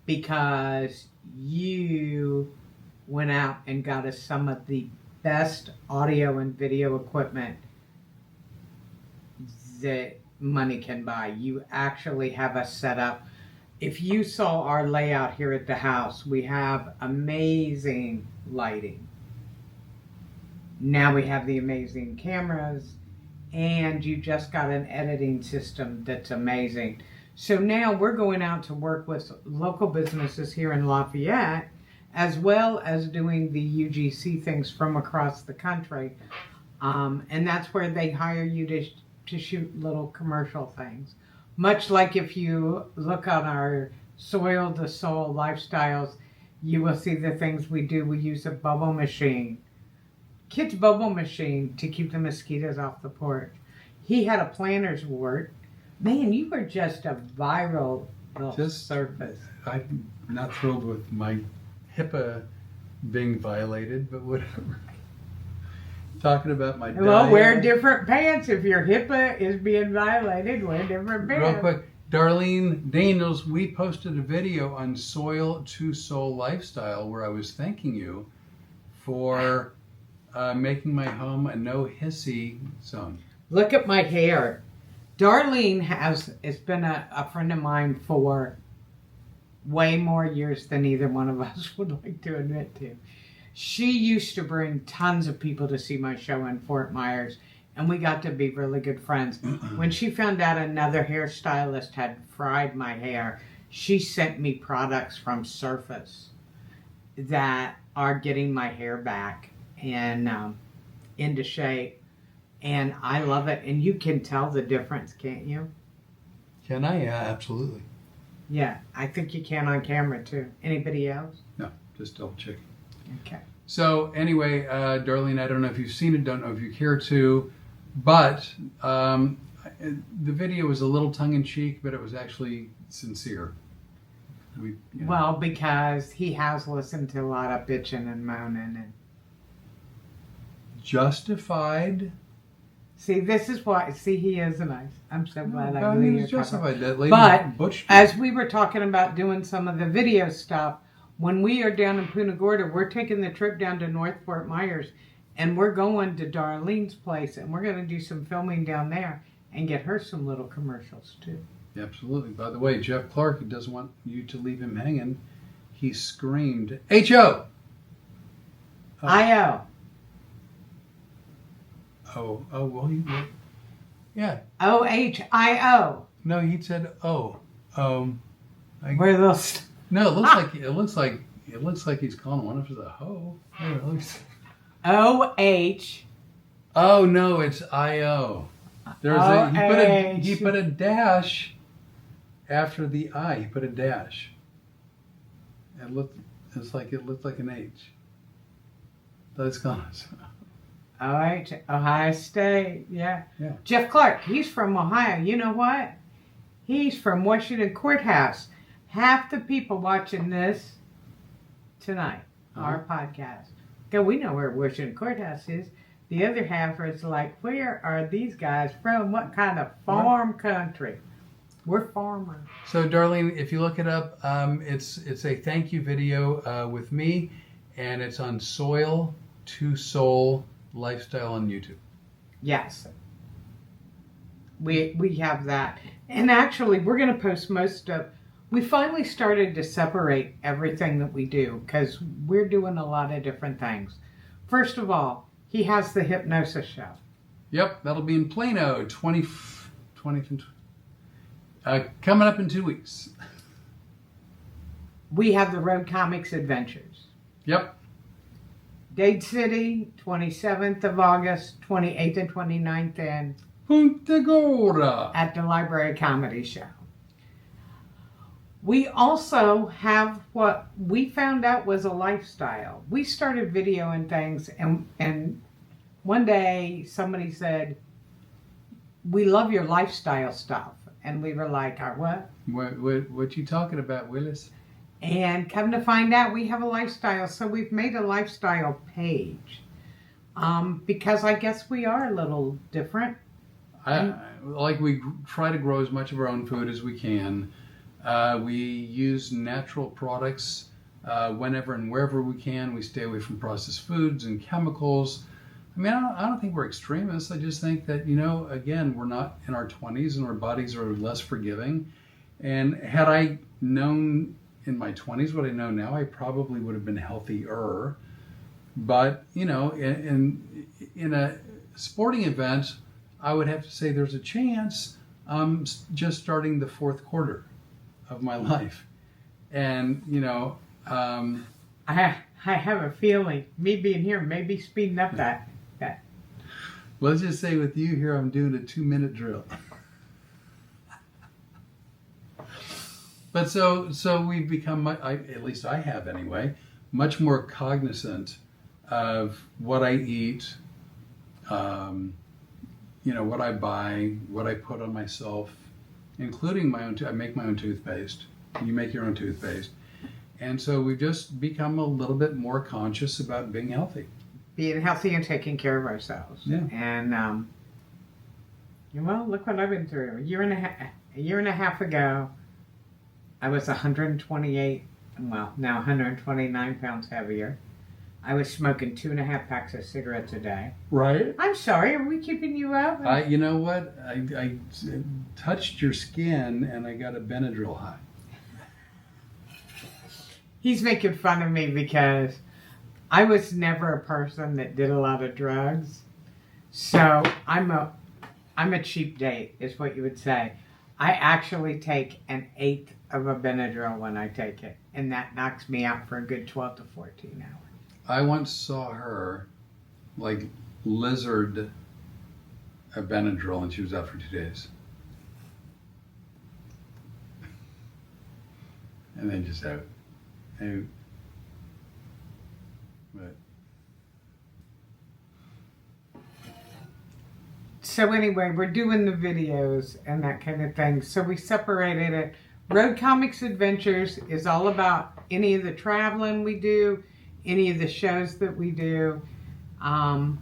Because you went out and got us some of the best audio and video equipment that money can buy. You actually have us set up. If you saw our layout here at the house, we have amazing lighting. Now we have the amazing cameras, and you just got an editing system that's amazing. So now we're going out to work with local businesses here in Lafayette, as well as doing the UGC things from across the country. And that's where they hire you to shoot little commercial things. Much like if you look on our Soil to Soul lifestyles, you will see the things we do. We use a bubble machine. Kid's bubble machine to keep the mosquitoes off the porch. He had a planter's wart. Man, you were just a viral surface. I'm not thrilled with my HIPAA being violated, but whatever. Talking about my diet. Well, wear different pants. If your HIPAA is being violated, wear different pants. Real quick, Darlene Daniels, we posted a video on Soil to Soul Lifestyle where I was thanking you for making my home a no hissy zone. Look at my hair. Darlene has been a friend of mine for way more years than either one of us would like to admit to. She used to bring tons of people to see my show in Fort Myers, and we got to be really good friends. When she found out another hairstylist had fried my hair, she sent me products from Surface that are getting my hair back and into shape. And I love it. And you can tell the difference, can't you? Can I? Yeah, absolutely. Yeah, I think you can on camera too. Anybody else? No, just double checking. Okay. So anyway, Darlene, I don't know if you've seen it, don't know if you care to, but the video was a little tongue-in-cheek, but it was actually sincere. Well, because he has listened to a lot of bitching and moaning. And justified. See, this is why. See, he is nice. I'm so glad I mean, knew he was justified. That lady But butched me. as we were talking about doing some of the video stuff, when we are down in Punta Gorda, we're taking the trip down to North Fort Myers, and we're going to Darlene's place, and we're going to do some filming down there and get her some little commercials too. Absolutely. By the way, Jeff Clark, he doesn't want you to leave him hanging. He screamed, H-O! I-O. Oh, well, yeah. O-H-I-O. No, he said O. Where those? No, it looks like he's calling one of us a hoe. Here, let me see. O-H. Oh no, it's I-O. He put a dash after the I. He put a dash. It looked like an H. That's calling us. O-H, Ohio State, yeah. Yeah. Jeff Clark, he's from Ohio. You know what? He's from Washington Courthouse. Half the people watching this tonight, our podcast, because we know where Washington Courthouse is. The other half is like, where are these guys from? What kind of farm country? We're farmers. So, Darlene, if you look it up, it's a thank you video with me, and it's on Soil to Soul Lifestyle on YouTube. Yes. We have that. And actually, we're going to post most of... We finally started to separate everything that we do because we're doing a lot of different things. First of all, he has the hypnosis show. Yep, that'll be in Plano, 20 coming up in 2 weeks. We have the Road Comics Adventures. Yep. Dade City, 27th of August, 28th and 29th, and Punta Gorda at the Library Comedy Show. We also have what we found out was a lifestyle. We started videoing things, and one day somebody said, "We love your lifestyle stuff," and we were like, "Our what?" What you talking about, Willis? And come to find out, we have a lifestyle, so we've made a lifestyle page because I guess we are a little different. We try to grow as much of our own food as we can. We use natural products whenever and wherever we can. We stay away from processed foods and chemicals. I mean, I don't think we're extremists. I just think that, again, we're not in our 20s and our bodies are less forgiving. And had I known in my 20s what I know now, I probably would have been healthier. But, in a sporting event, I would have to say there's a chance I'm just starting the fourth quarter of my life. And, I have a feeling me being here may be speeding up that. Let's just say with you here, I'm doing a 2-minute drill. But so we've become, at least I have anyway, much more cognizant of what I eat, what I buy, what I put on myself, including my own. I make my own toothpaste. You make your own toothpaste. And so we've just become a little bit more conscious about being healthy. Being healthy and taking care of ourselves. Yeah. And, look what I've been through. A year and a half ago, I was 128, now 129 pounds heavier. I was smoking 2.5 packs of cigarettes a day. Right. I'm sorry, are we keeping you up? You know what? I touched your skin and I got a Benadryl high. He's making fun of me because I was never a person that did a lot of drugs. So I'm a cheap date, is what you would say. I actually take 1/8 of a Benadryl when I take it, and that knocks me out for a good 12 to 14 hours. I once saw her, lizard a Benadryl, and she was out for 2 days. And then just out. But So anyway, we're doing the videos and that kind of thing. So we separated it. Road Comics Adventures is all about any of the traveling we do, any of the shows that we do, some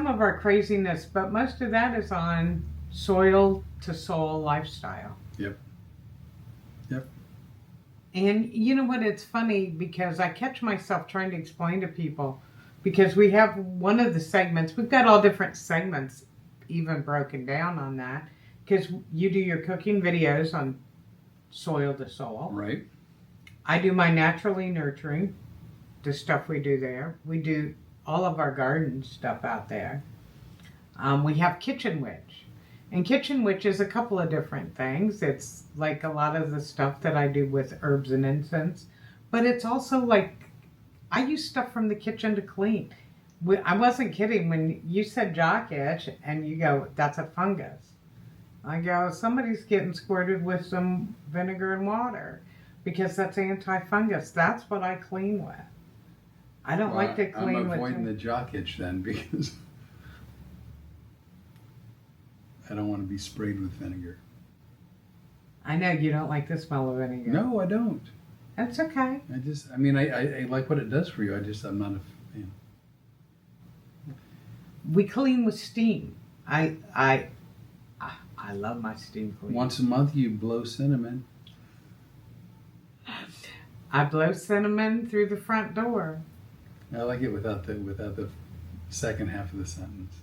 of our craziness, but most of that is on Soil to Soul Lifestyle. Yep. And you know what? It's funny because I catch myself trying to explain to people, because we have one of the segments, we've got all different segments even broken down on that, because you do your cooking videos on Soil to Soul. Right. I do my naturally nurturing, the stuff we do there. We do all of our garden stuff out there. We have Kitchen Witch. And Kitchen Witch is a couple of different things. It's like a lot of the stuff that I do with herbs and incense. But it's also like, I use stuff from the kitchen to clean. I wasn't kidding when you said jock itch and you go, that's a fungus. I go, somebody's getting squirted with some vinegar and water because that's anti-fungus. That's what I clean with. I don't like to clean I'm with... avoiding the jock itch then because I don't want to be sprayed with vinegar. I know you don't like the smell of vinegar. No, I don't. That's okay. I like what it does for you. I'm not a fan. We clean with steam. I love my steam clean. Once a month you blow cinnamon. I blow cinnamon through the front door. I like it without the second half of the sentence.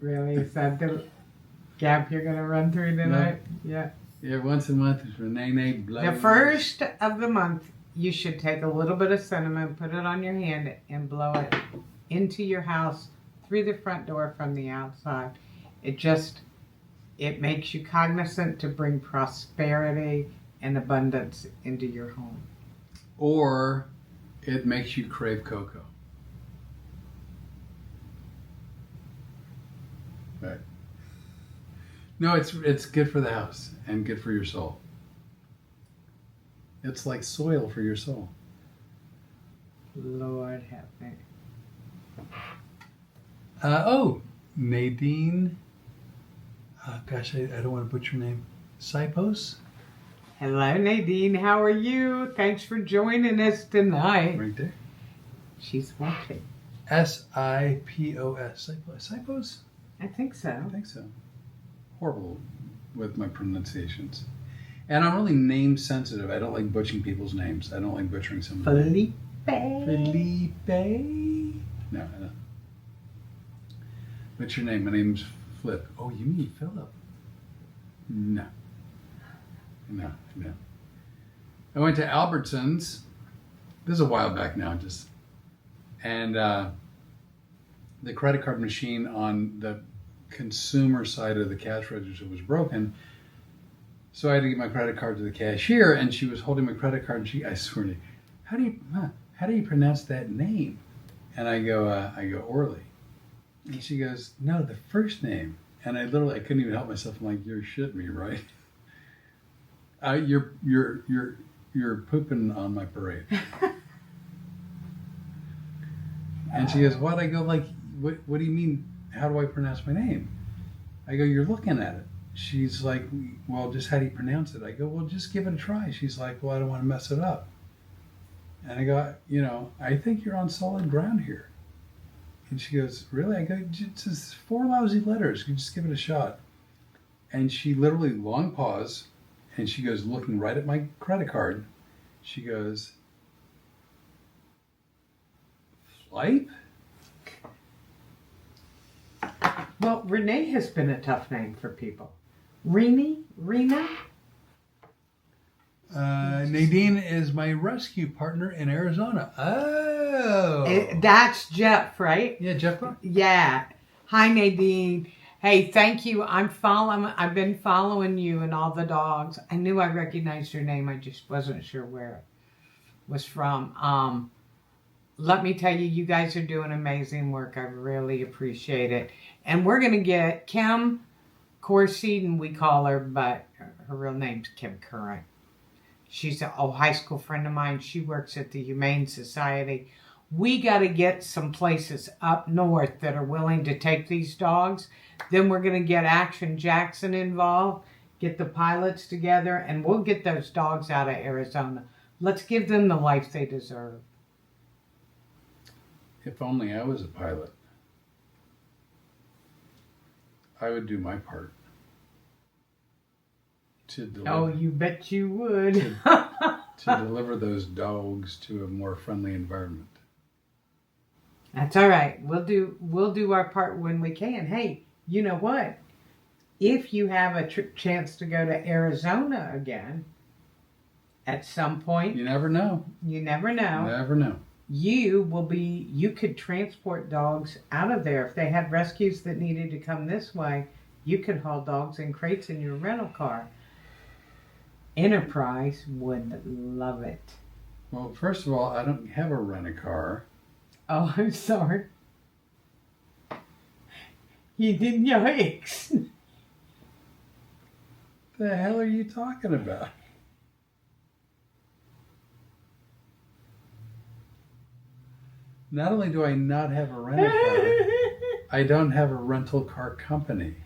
Really? Is that the gap you're going to run through tonight? Yeah. Yeah, once a month Renee blows. The first of the month, you should take a little bit of cinnamon, put it on your hand, and blow it into your house through the front door from the outside. It makes you cognizant to bring prosperity and abundance into your home. Or it makes you crave cocoa. Right. No, it's good for the house and good for your soul. It's like soil for your soul. Lord have mercy. Nadine. Gosh, I don't want to butcher your name. Sipos? Hello, Nadine. How are you? Thanks for joining us tonight. Right there. She's watching. Sipos. Sipos? I think so. I think so. Horrible with my pronunciations. And I'm really name sensitive. I don't like butchering people's names. I don't like butchering somebody's name. Felipe? No, I don't. What's your name? My name's Flip. Oh, you mean Philip? No. I went to Albertsons. This is a while back now, and the credit card machine on the consumer side of the cash register was broken. So I had to give my credit card to the cashier, and she was holding my credit card, and I swear to you, how do you pronounce that name? And I go Orly. And she goes, no, the first name. And I couldn't even help myself. I'm like, you're shitting me, right? You're pooping on my parade. And she goes, what? I go, like, what do you mean? How do I pronounce my name? I go, you're looking at it. She's like, well, just how do you pronounce it? I go, well, just give it a try. She's like, well, I don't want to mess it up. And I go, I think you're on solid ground here. And she goes, really? I go, it's just 4 lousy letters. You just give it a shot. And she literally, long pause, and she goes, looking right at my credit card. She goes, Flipe? Well, Renee has been a tough name for people. Rena? Nadine is my rescue partner in Arizona. Oh. That's Jeff, right? Yeah, Jeff. Yeah. Hi, Nadine. Hey, thank you. I've been following you and all the dogs. I knew I recognized your name. I just wasn't sure where it was from. Let me tell you, you guys are doing amazing work. I really appreciate it. And we're going to get Kim Corseeden, we call her, but her real name's Kim Current. She's a high school friend of mine. She works at the Humane Society. We got to get some places up north that are willing to take these dogs. Then we're going to get Action Jackson involved, get the pilots together, and we'll get those dogs out of Arizona. Let's give them the life they deserve. If only I was a pilot. I would do my part. To deliver, oh, you bet you would. to deliver those dogs to a more friendly environment. That's all right. We'll do our part when we can. Hey, you know what? If you have a chance to go to Arizona again, at some point, You never know. you never know. Never know. you could transport dogs out of there. If they had rescues that needed to come this way, you could haul dogs in crates in your rental car. Enterprise would love it. Well, first of all, I don't have a rent-a-car. Oh, I'm sorry. You did yikes. The hell are you talking about? Not only do I not have a rental car, I don't have a rental car company.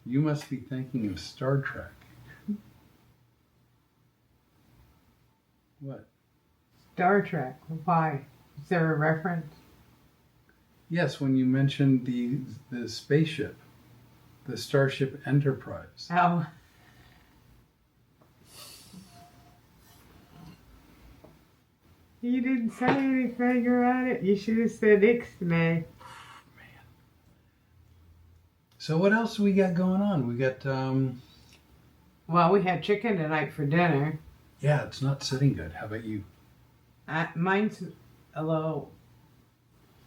You must be thinking of Star Trek. What? Star Trek. Why? Is there a reference? Yes, when you mentioned the spaceship, the Starship Enterprise. Oh. You didn't say anything about it. You should have said Ixnay. Man. So what else we got going on? We got Well, we had chicken tonight for dinner. yeah, it's not sitting good. How about you? Mine's a little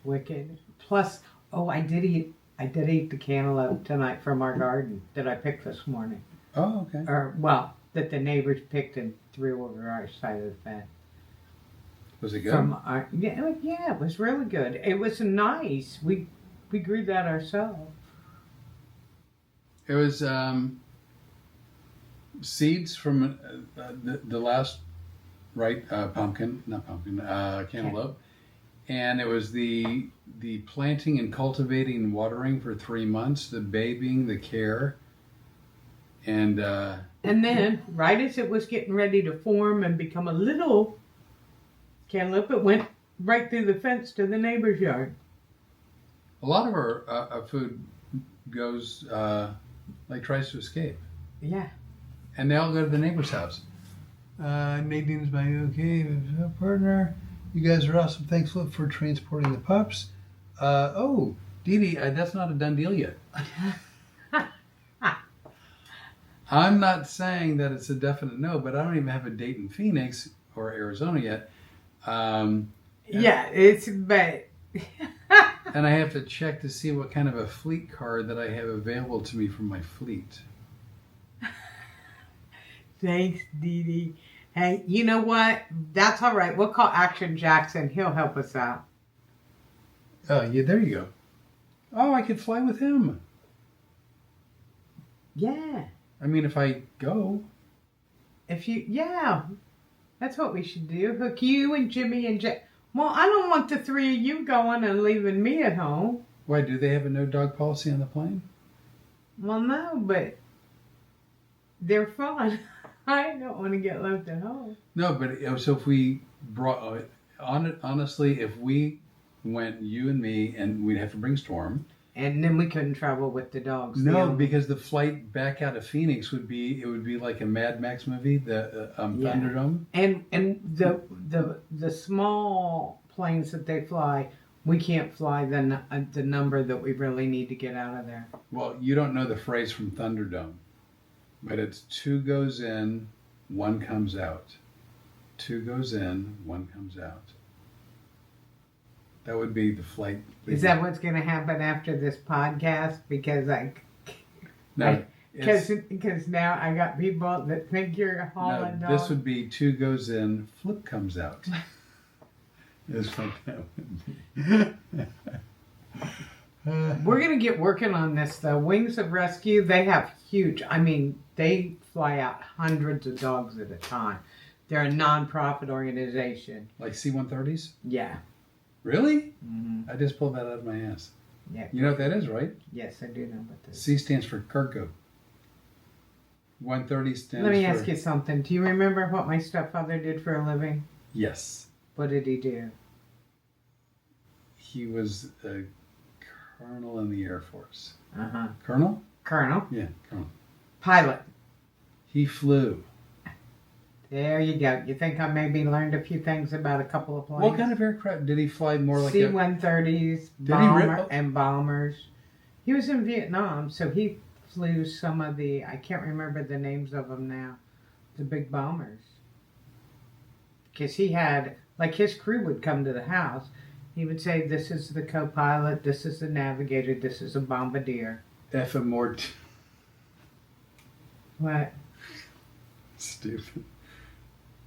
wicked. Plus, oh, I did eat the cantaloupe tonight from our garden that I picked this morning. Oh, okay. Or, well, that the neighbors picked and threw over our side of the fence. Was it good? Yeah, it was really good. It was nice. We grew that ourselves. It was seeds from the last cantaloupe, and it was the planting and cultivating and watering for 3 months, the babying, the care, and then right as it was getting ready to form and become a little cantaloupe, it went right through the fence to the neighbor's yard. a lot of our food goes tries to escape. Yeah. And they all go to the neighbor's house. Nadine's my partner. You guys are awesome. Thanks, Flip, for transporting the pups. Oh, Dee Dee, that's not a done deal yet. I'm not saying that it's a definite no, but I don't even have a date in Phoenix or Arizona yet. Yeah, it's bad. And I have to check to see what kind of a fleet card that I have available to me from my fleet. Thanks, Dee Dee. Hey, you know what? That's all right. We'll call Action Jackson. He'll help us out. Oh, yeah, there you go. Oh, I could fly with him. Yeah. I mean, if I go. Yeah. That's what we should do. Hook you and Jimmy and Jack. Well, I don't want the three of you going and leaving me at home. Why, do they have a no dog policy on the plane? Well, no, but they're fun. I don't want to get left at home. No, but so if we brought, honestly, if we went, you and me, and we'd have to bring Storm. And then we couldn't travel with the dogs. No, because the flight back out of Phoenix would be like a Mad Max movie, the Thunderdome. And the small planes that they fly, we can't fly the number that we really need to get out of there. Well, you don't know the phrase from Thunderdome, but it's 2 goes in, 1 comes out. 2 goes in, 1 comes out. That would be the flight. Is that what's going to happen after this podcast? Because because now I got people that think you're hauling dogs. This would be 2 goes in, Flip comes out. Is what that would be. We're going to get working on this, though. Wings of Rescue, they have huge, they fly out hundreds of dogs at a time. They're a non-profit organization. Like C-130s? Yeah. Really? Mm-hmm. I just pulled that out of my ass. Yeah. You know what that is, right? Yes, I do know what that is. C stands for cargo. 130 stands for... Let me ask you something. Do you remember what my stepfather did for a living? Yes. What did he do? He was a colonel in the Air Force. Uh-huh. Colonel? Colonel. Yeah, colonel. Pilot. He flew. There you go. You think I maybe learned a few things about a couple of planes? What kind of aircraft did he fly? More like C-130s, and bombers. He was in Vietnam, so he flew some of the, I can't remember the names of them now, The big bombers. Because he had, like his crew would come to the house. He would say, this is the co-pilot, this is the navigator, this is a bombardier. What? Stupid.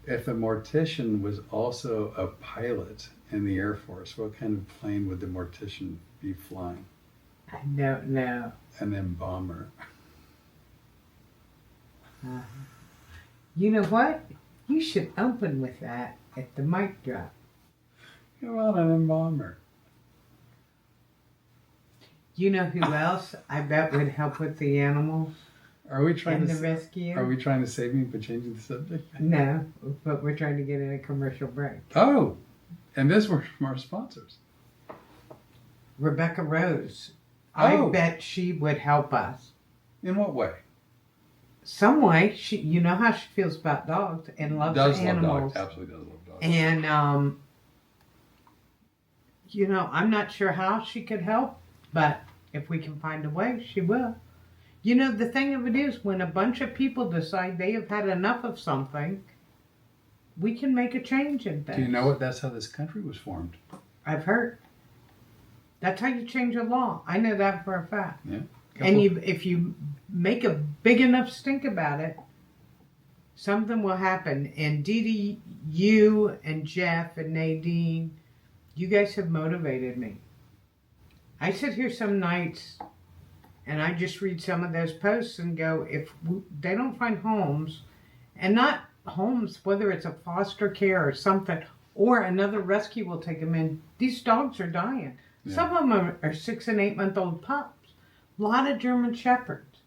If a mortician was also a pilot in the Air Force, what kind of plane would the mortician be flying? I don't know. And then bomber. You know what? You should open with that at the mic drop. Come on, and then bomber. You know who else I bet would help with the animals Are we trying and to the rescue? Are we trying to save me by changing the subject? No, but we're trying to get in a commercial break. Oh, and this was from our sponsors. Rebecca Rose. I Oh. bet she would help us. In what way? Some way. You know how she feels about dogs and loves Does love animals. dogs. Absolutely does love dogs. And you know, I'm not sure how she could help, but if we can find a way, she will. You know, the thing of it is, when a bunch of people decide they have had enough of something, we can make a change in things. Do you know what? That's how this country was formed. I've heard. That's how you change a law. I know that for a fact. Yeah. And if you make a big enough stink about it, something will happen. And Dee Dee, you and Jeff and Nadine, you guys have motivated me. I sit here some nights and I just read some of those posts and go, if they don't find homes, and not homes, whether it's a foster care or something, or another rescue will take them in, these dogs are dying. Yeah. Some of them are 6 and 8 month old pups. A lot of German Shepherds.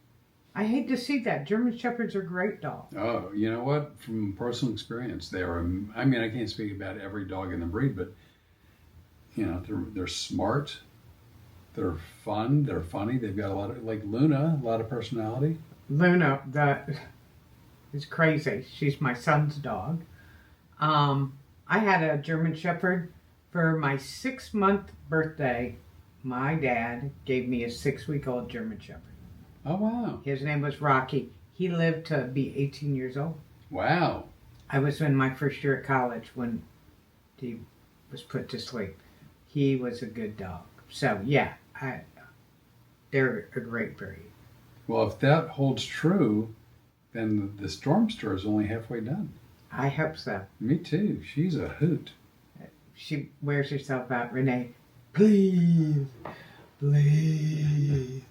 I hate to see that. German Shepherds are great dogs. Oh, you know what? From personal experience, they are. I mean, I can't speak about every dog in the breed, but you know, they're smart, they're fun, they're funny. They've got a lot of, like Luna, a lot of personality. Luna, that is crazy. She's my son's dog. I had a German Shepherd for my 6-month birthday. My dad gave me a 6-week-old German Shepherd. Oh wow! His name was Rocky. He lived to be 18 years old. Wow! I was in my first year at college when he was put to sleep. He was a good dog. So yeah, they're a great breed. Well, if that holds true, then the Stormster is only halfway done. I hope so. Me too. She's a hoot. She wears herself out, Renee. Please, please.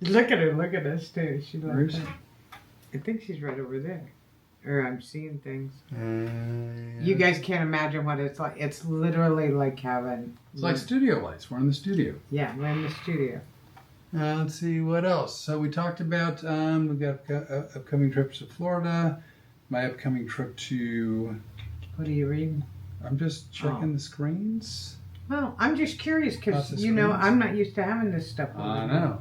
Look at her. Look at us too. She Where is loves she? I think she's right over there. Or I'm seeing things. You guys can't imagine what it's like. It's literally like having... It's like studio lights. We're in the studio. Yeah, we're in the studio. Let's see what else. So we talked about we've got upcoming trips to Florida. My upcoming trip to... What are you reading? I'm just checking the screens. Well, I'm just curious Lots because, of you know, screens. I'm not used to having this stuff. over I here. know.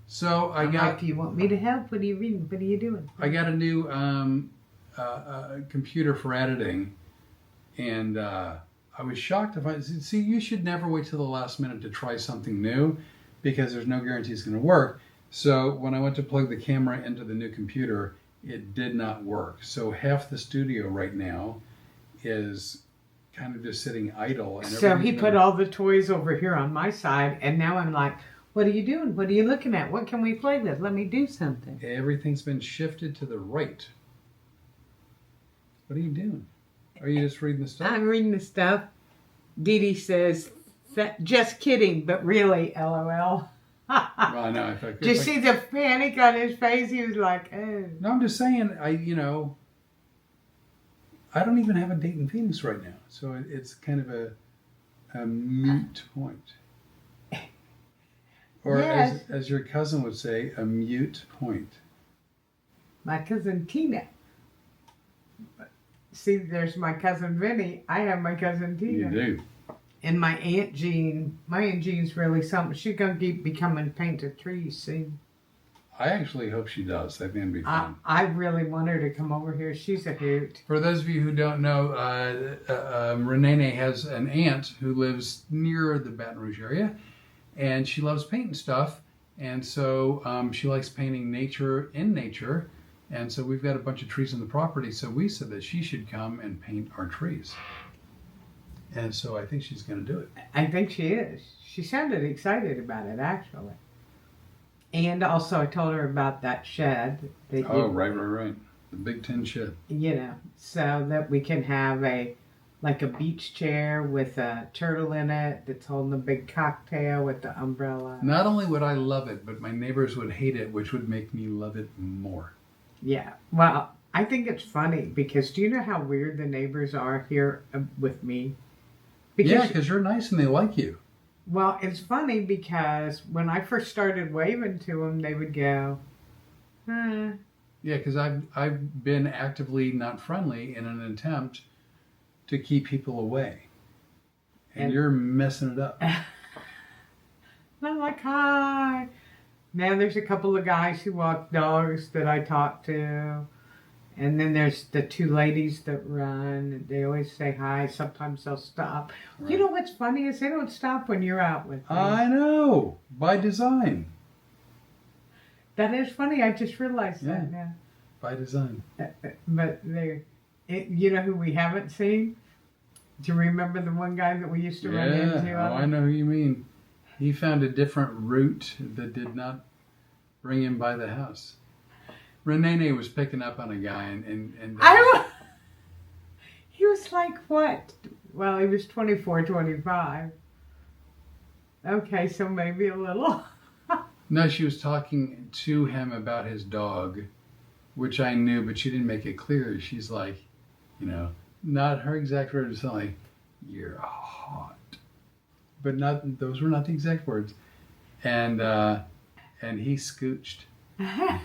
So I'm like, do you want me to help? What are you reading? What are you doing? I got a new computer for editing, and I was shocked to find. See, you should never wait till the last minute to try something new, because there's no guarantee it's going to work. So when I went to plug the camera into the new computer, it did not work. So half the studio right now is kind of just sitting idle. And So he everything's put been- all the toys over here on my side, and now I'm like, what are you doing? What are you looking at? What can we play with? Let me do something. Everything's been shifted to the right. What are you doing? Are you just reading the stuff? I'm reading the stuff. Dee Dee says, just kidding, but really, LOL. Well, I know. If I could, Did you see the panic on his face? He was like, oh. No, I'm just saying. I don't even have a date in Phoenix right now, so it's kind of a moot point. Or Yes. as your cousin would say, a mute point. My cousin Tina. See, there's my cousin Vinny. I have my cousin Tina. You do. And my Aunt Jean. My Aunt Jean's really something. She's going to keep becoming painted trees soon. I actually hope she does. That can be fun. I really want her to come over here. She's a hoot. For those of you who don't know, Renee has an aunt who lives near the Baton Rouge area, and she loves painting stuff. And so she likes painting nature in nature. And so we've got a bunch of trees on the property. So we said that she should come and paint our trees. And so I think she's going to do it. I think she is. She sounded excited about it, actually. And also, I told her about that shed. That Right. The big tin shed. You know, so that we can have a beach chair with a turtle in it that's holding a big cocktail with the umbrella. Not only would I love it, but my neighbors would hate it, which would make me love it more. Yeah. Well, I think it's funny because do you know how weird the neighbors are here with me? Because you're nice and they like you. Well, it's funny because when I first started waving to them, they would go, Yeah, because I've been actively not friendly in an attempt to keep people away. And you're messing it up. And I'm like, hi. Now there's a couple of guys who walk dogs that I talk to. And then there's the two ladies that run. They always say hi. Sometimes they'll stop. Right. You know what's funny is they don't stop when you're out with them. I know. By design. That is funny. I just realized that now. By design. But you know who we haven't seen? Do you remember the one guy that we used to run into? Oh, I know who you mean. He found a different route that did not bring him by the house. Renee was picking up on a guy and he was like, what? Well, he was 24, 25. Okay, so maybe a little. No, she was talking to him about his dog, which I knew, but she didn't make it clear. She's like, not her exact words, like, you're hot. But those were not the exact words. And he scooched. And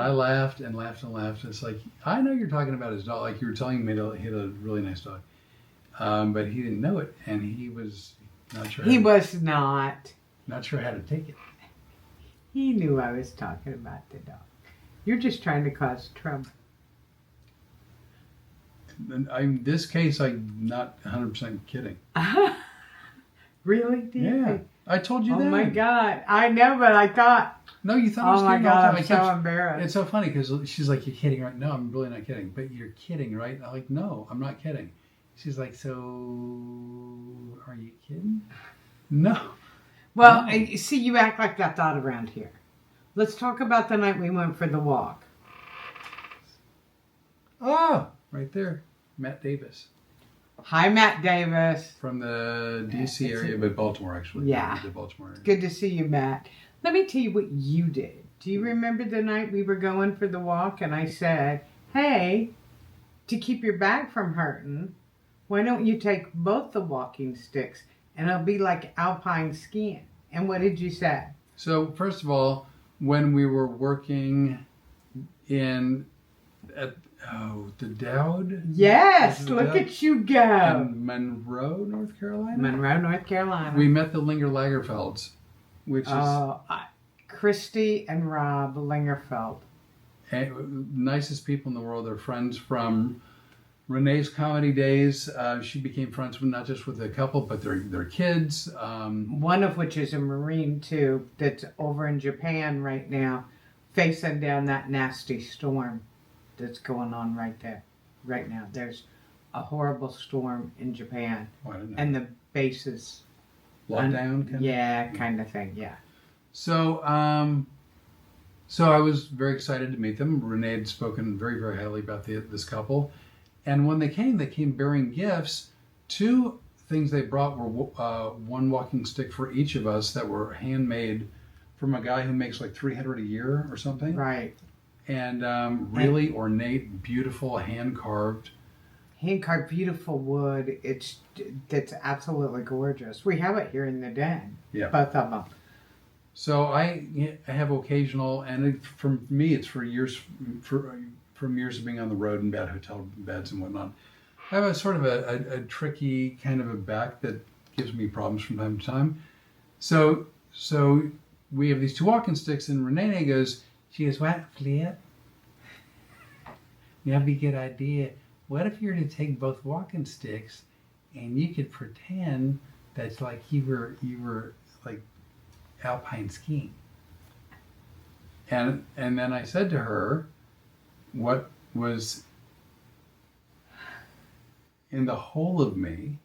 I laughed and laughed and laughed. It's like, I know you're talking about his dog. Like you were telling me he had a really nice dog. But he didn't know it. And he was not sure. Not sure how to take it. He knew I was talking about the dog. You're just trying to cause trouble. In this case, I'm not 100% kidding. Really? Yeah. I told you that. Oh my God. I know, but I thought. No, you thought I was kidding. Oh my God, I'm so embarrassed. It's so funny because she's like, you're kidding, right? No, I'm really not kidding. But you're kidding, right? I'm like, no, I'm not kidding. She's like, so are you kidding? No. Well, no. See, you act like that thought around here. Let's talk about the night we went for the walk. Oh, right there. Matt Davis. Hi, Matt Davis. From the D.C. area, but Baltimore, actually. Yeah. The Baltimore area. Good to see you, Matt. Let me tell you what you did. Do you remember the night we were going for the walk and I said, hey, to keep your back from hurting, why don't you take both the walking sticks and it'll be like alpine skiing? And what did you say? So, first of all, when we were working the Dowd? Yes, look at you go. In Monroe, North Carolina? Monroe, North Carolina. We met the Linger Lagerfelds, which is... Christy and Rob Lingerfeld. Nicest people in the world. They're friends from Renee's comedy days. She became friends with not just with the couple, but their kids. One of which is a Marine, too, that's over in Japan right now, facing down that nasty storm that's going on right now. There's a horrible storm in Japan. Oh, I didn't know. And the bases. Lockdown? Kind of thing, yeah. So I was very excited to meet them. Renee had spoken very, very highly about this couple. And when they came bearing gifts. Two things they brought were one walking stick for each of us that were handmade from a guy who makes like 300 a year or something. Right. And really ornate, beautiful, hand-carved. Hand-carved, beautiful wood. That's absolutely gorgeous. We have it here in the den. Yeah. Both of them. So I have occasional, and for me, it's from years of being on the road in bad hotel beds and whatnot. I have a sort of a tricky kind of a back that gives me problems from time to time. So we have these two walking sticks, and Renee goes, what, Flip? That'd be a good idea. What if you were to take both walking sticks, and you could pretend that's like you were like alpine skiing. And then I said to her, what was in the whole of me,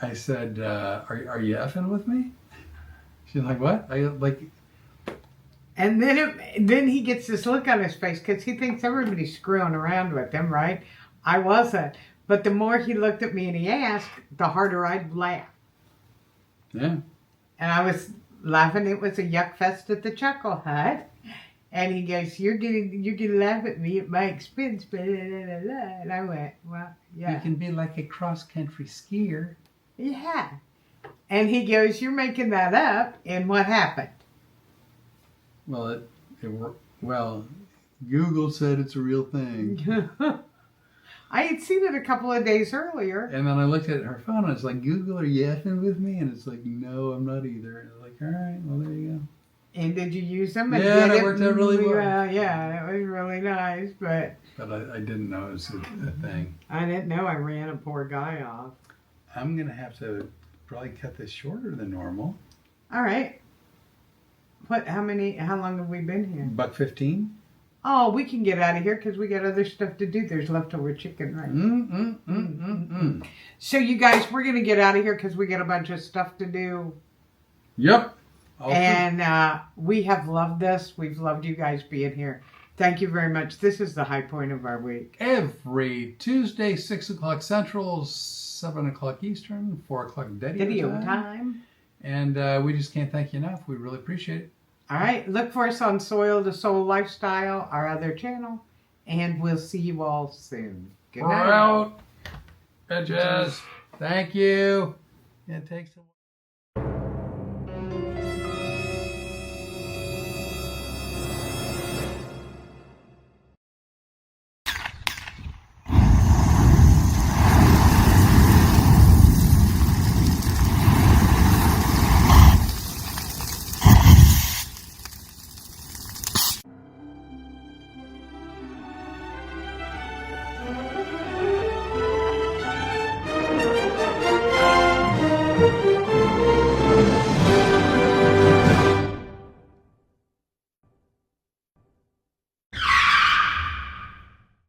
I said, are you effing with me? She's like, what? And then he gets this look on his face because he thinks everybody's screwing around with him, right? I wasn't. But the more he looked at me and he asked, the harder I'd laugh. Yeah. And I was laughing. It was a yuck fest at the Chuckle Hut. And he goes, you're gonna laugh at me at my expense, blah, blah, blah, blah, blah. And I went, well, yeah. You can be like a cross-country skier. Yeah. And he goes, you're making that up. And what happened? Well, well, Google said it's a real thing. I had seen it a couple of days earlier. And then I looked at her phone and it's like, Google, are you effing with me? And it's like, no, I'm not either. And I was like, all right, well, there you go. And did you use them? Yeah, it worked out really well. Yeah, it was really nice, but I didn't know it was a thing. I didn't know I ran a poor guy off. I'm going to have to probably cut this shorter than normal. All right. How long have we been here? $1.15. Oh, we can get out of here because we got other stuff to do. There's leftover chicken, right? So you guys, we're going to get out of here because we got a bunch of stuff to do. Yep. And we have loved this. We've loved you guys being here. Thank you very much. This is the high point of our week. Every Tuesday, 6 o'clock Central, 7 o'clock Eastern, 4 o'clock video time. And we just can't thank you enough. We really appreciate it. All right. Look for us on Soil to Soul Lifestyle, our other channel. And we'll see you all soon. Good night. We're out. Bitches. Thank you. It takes a while.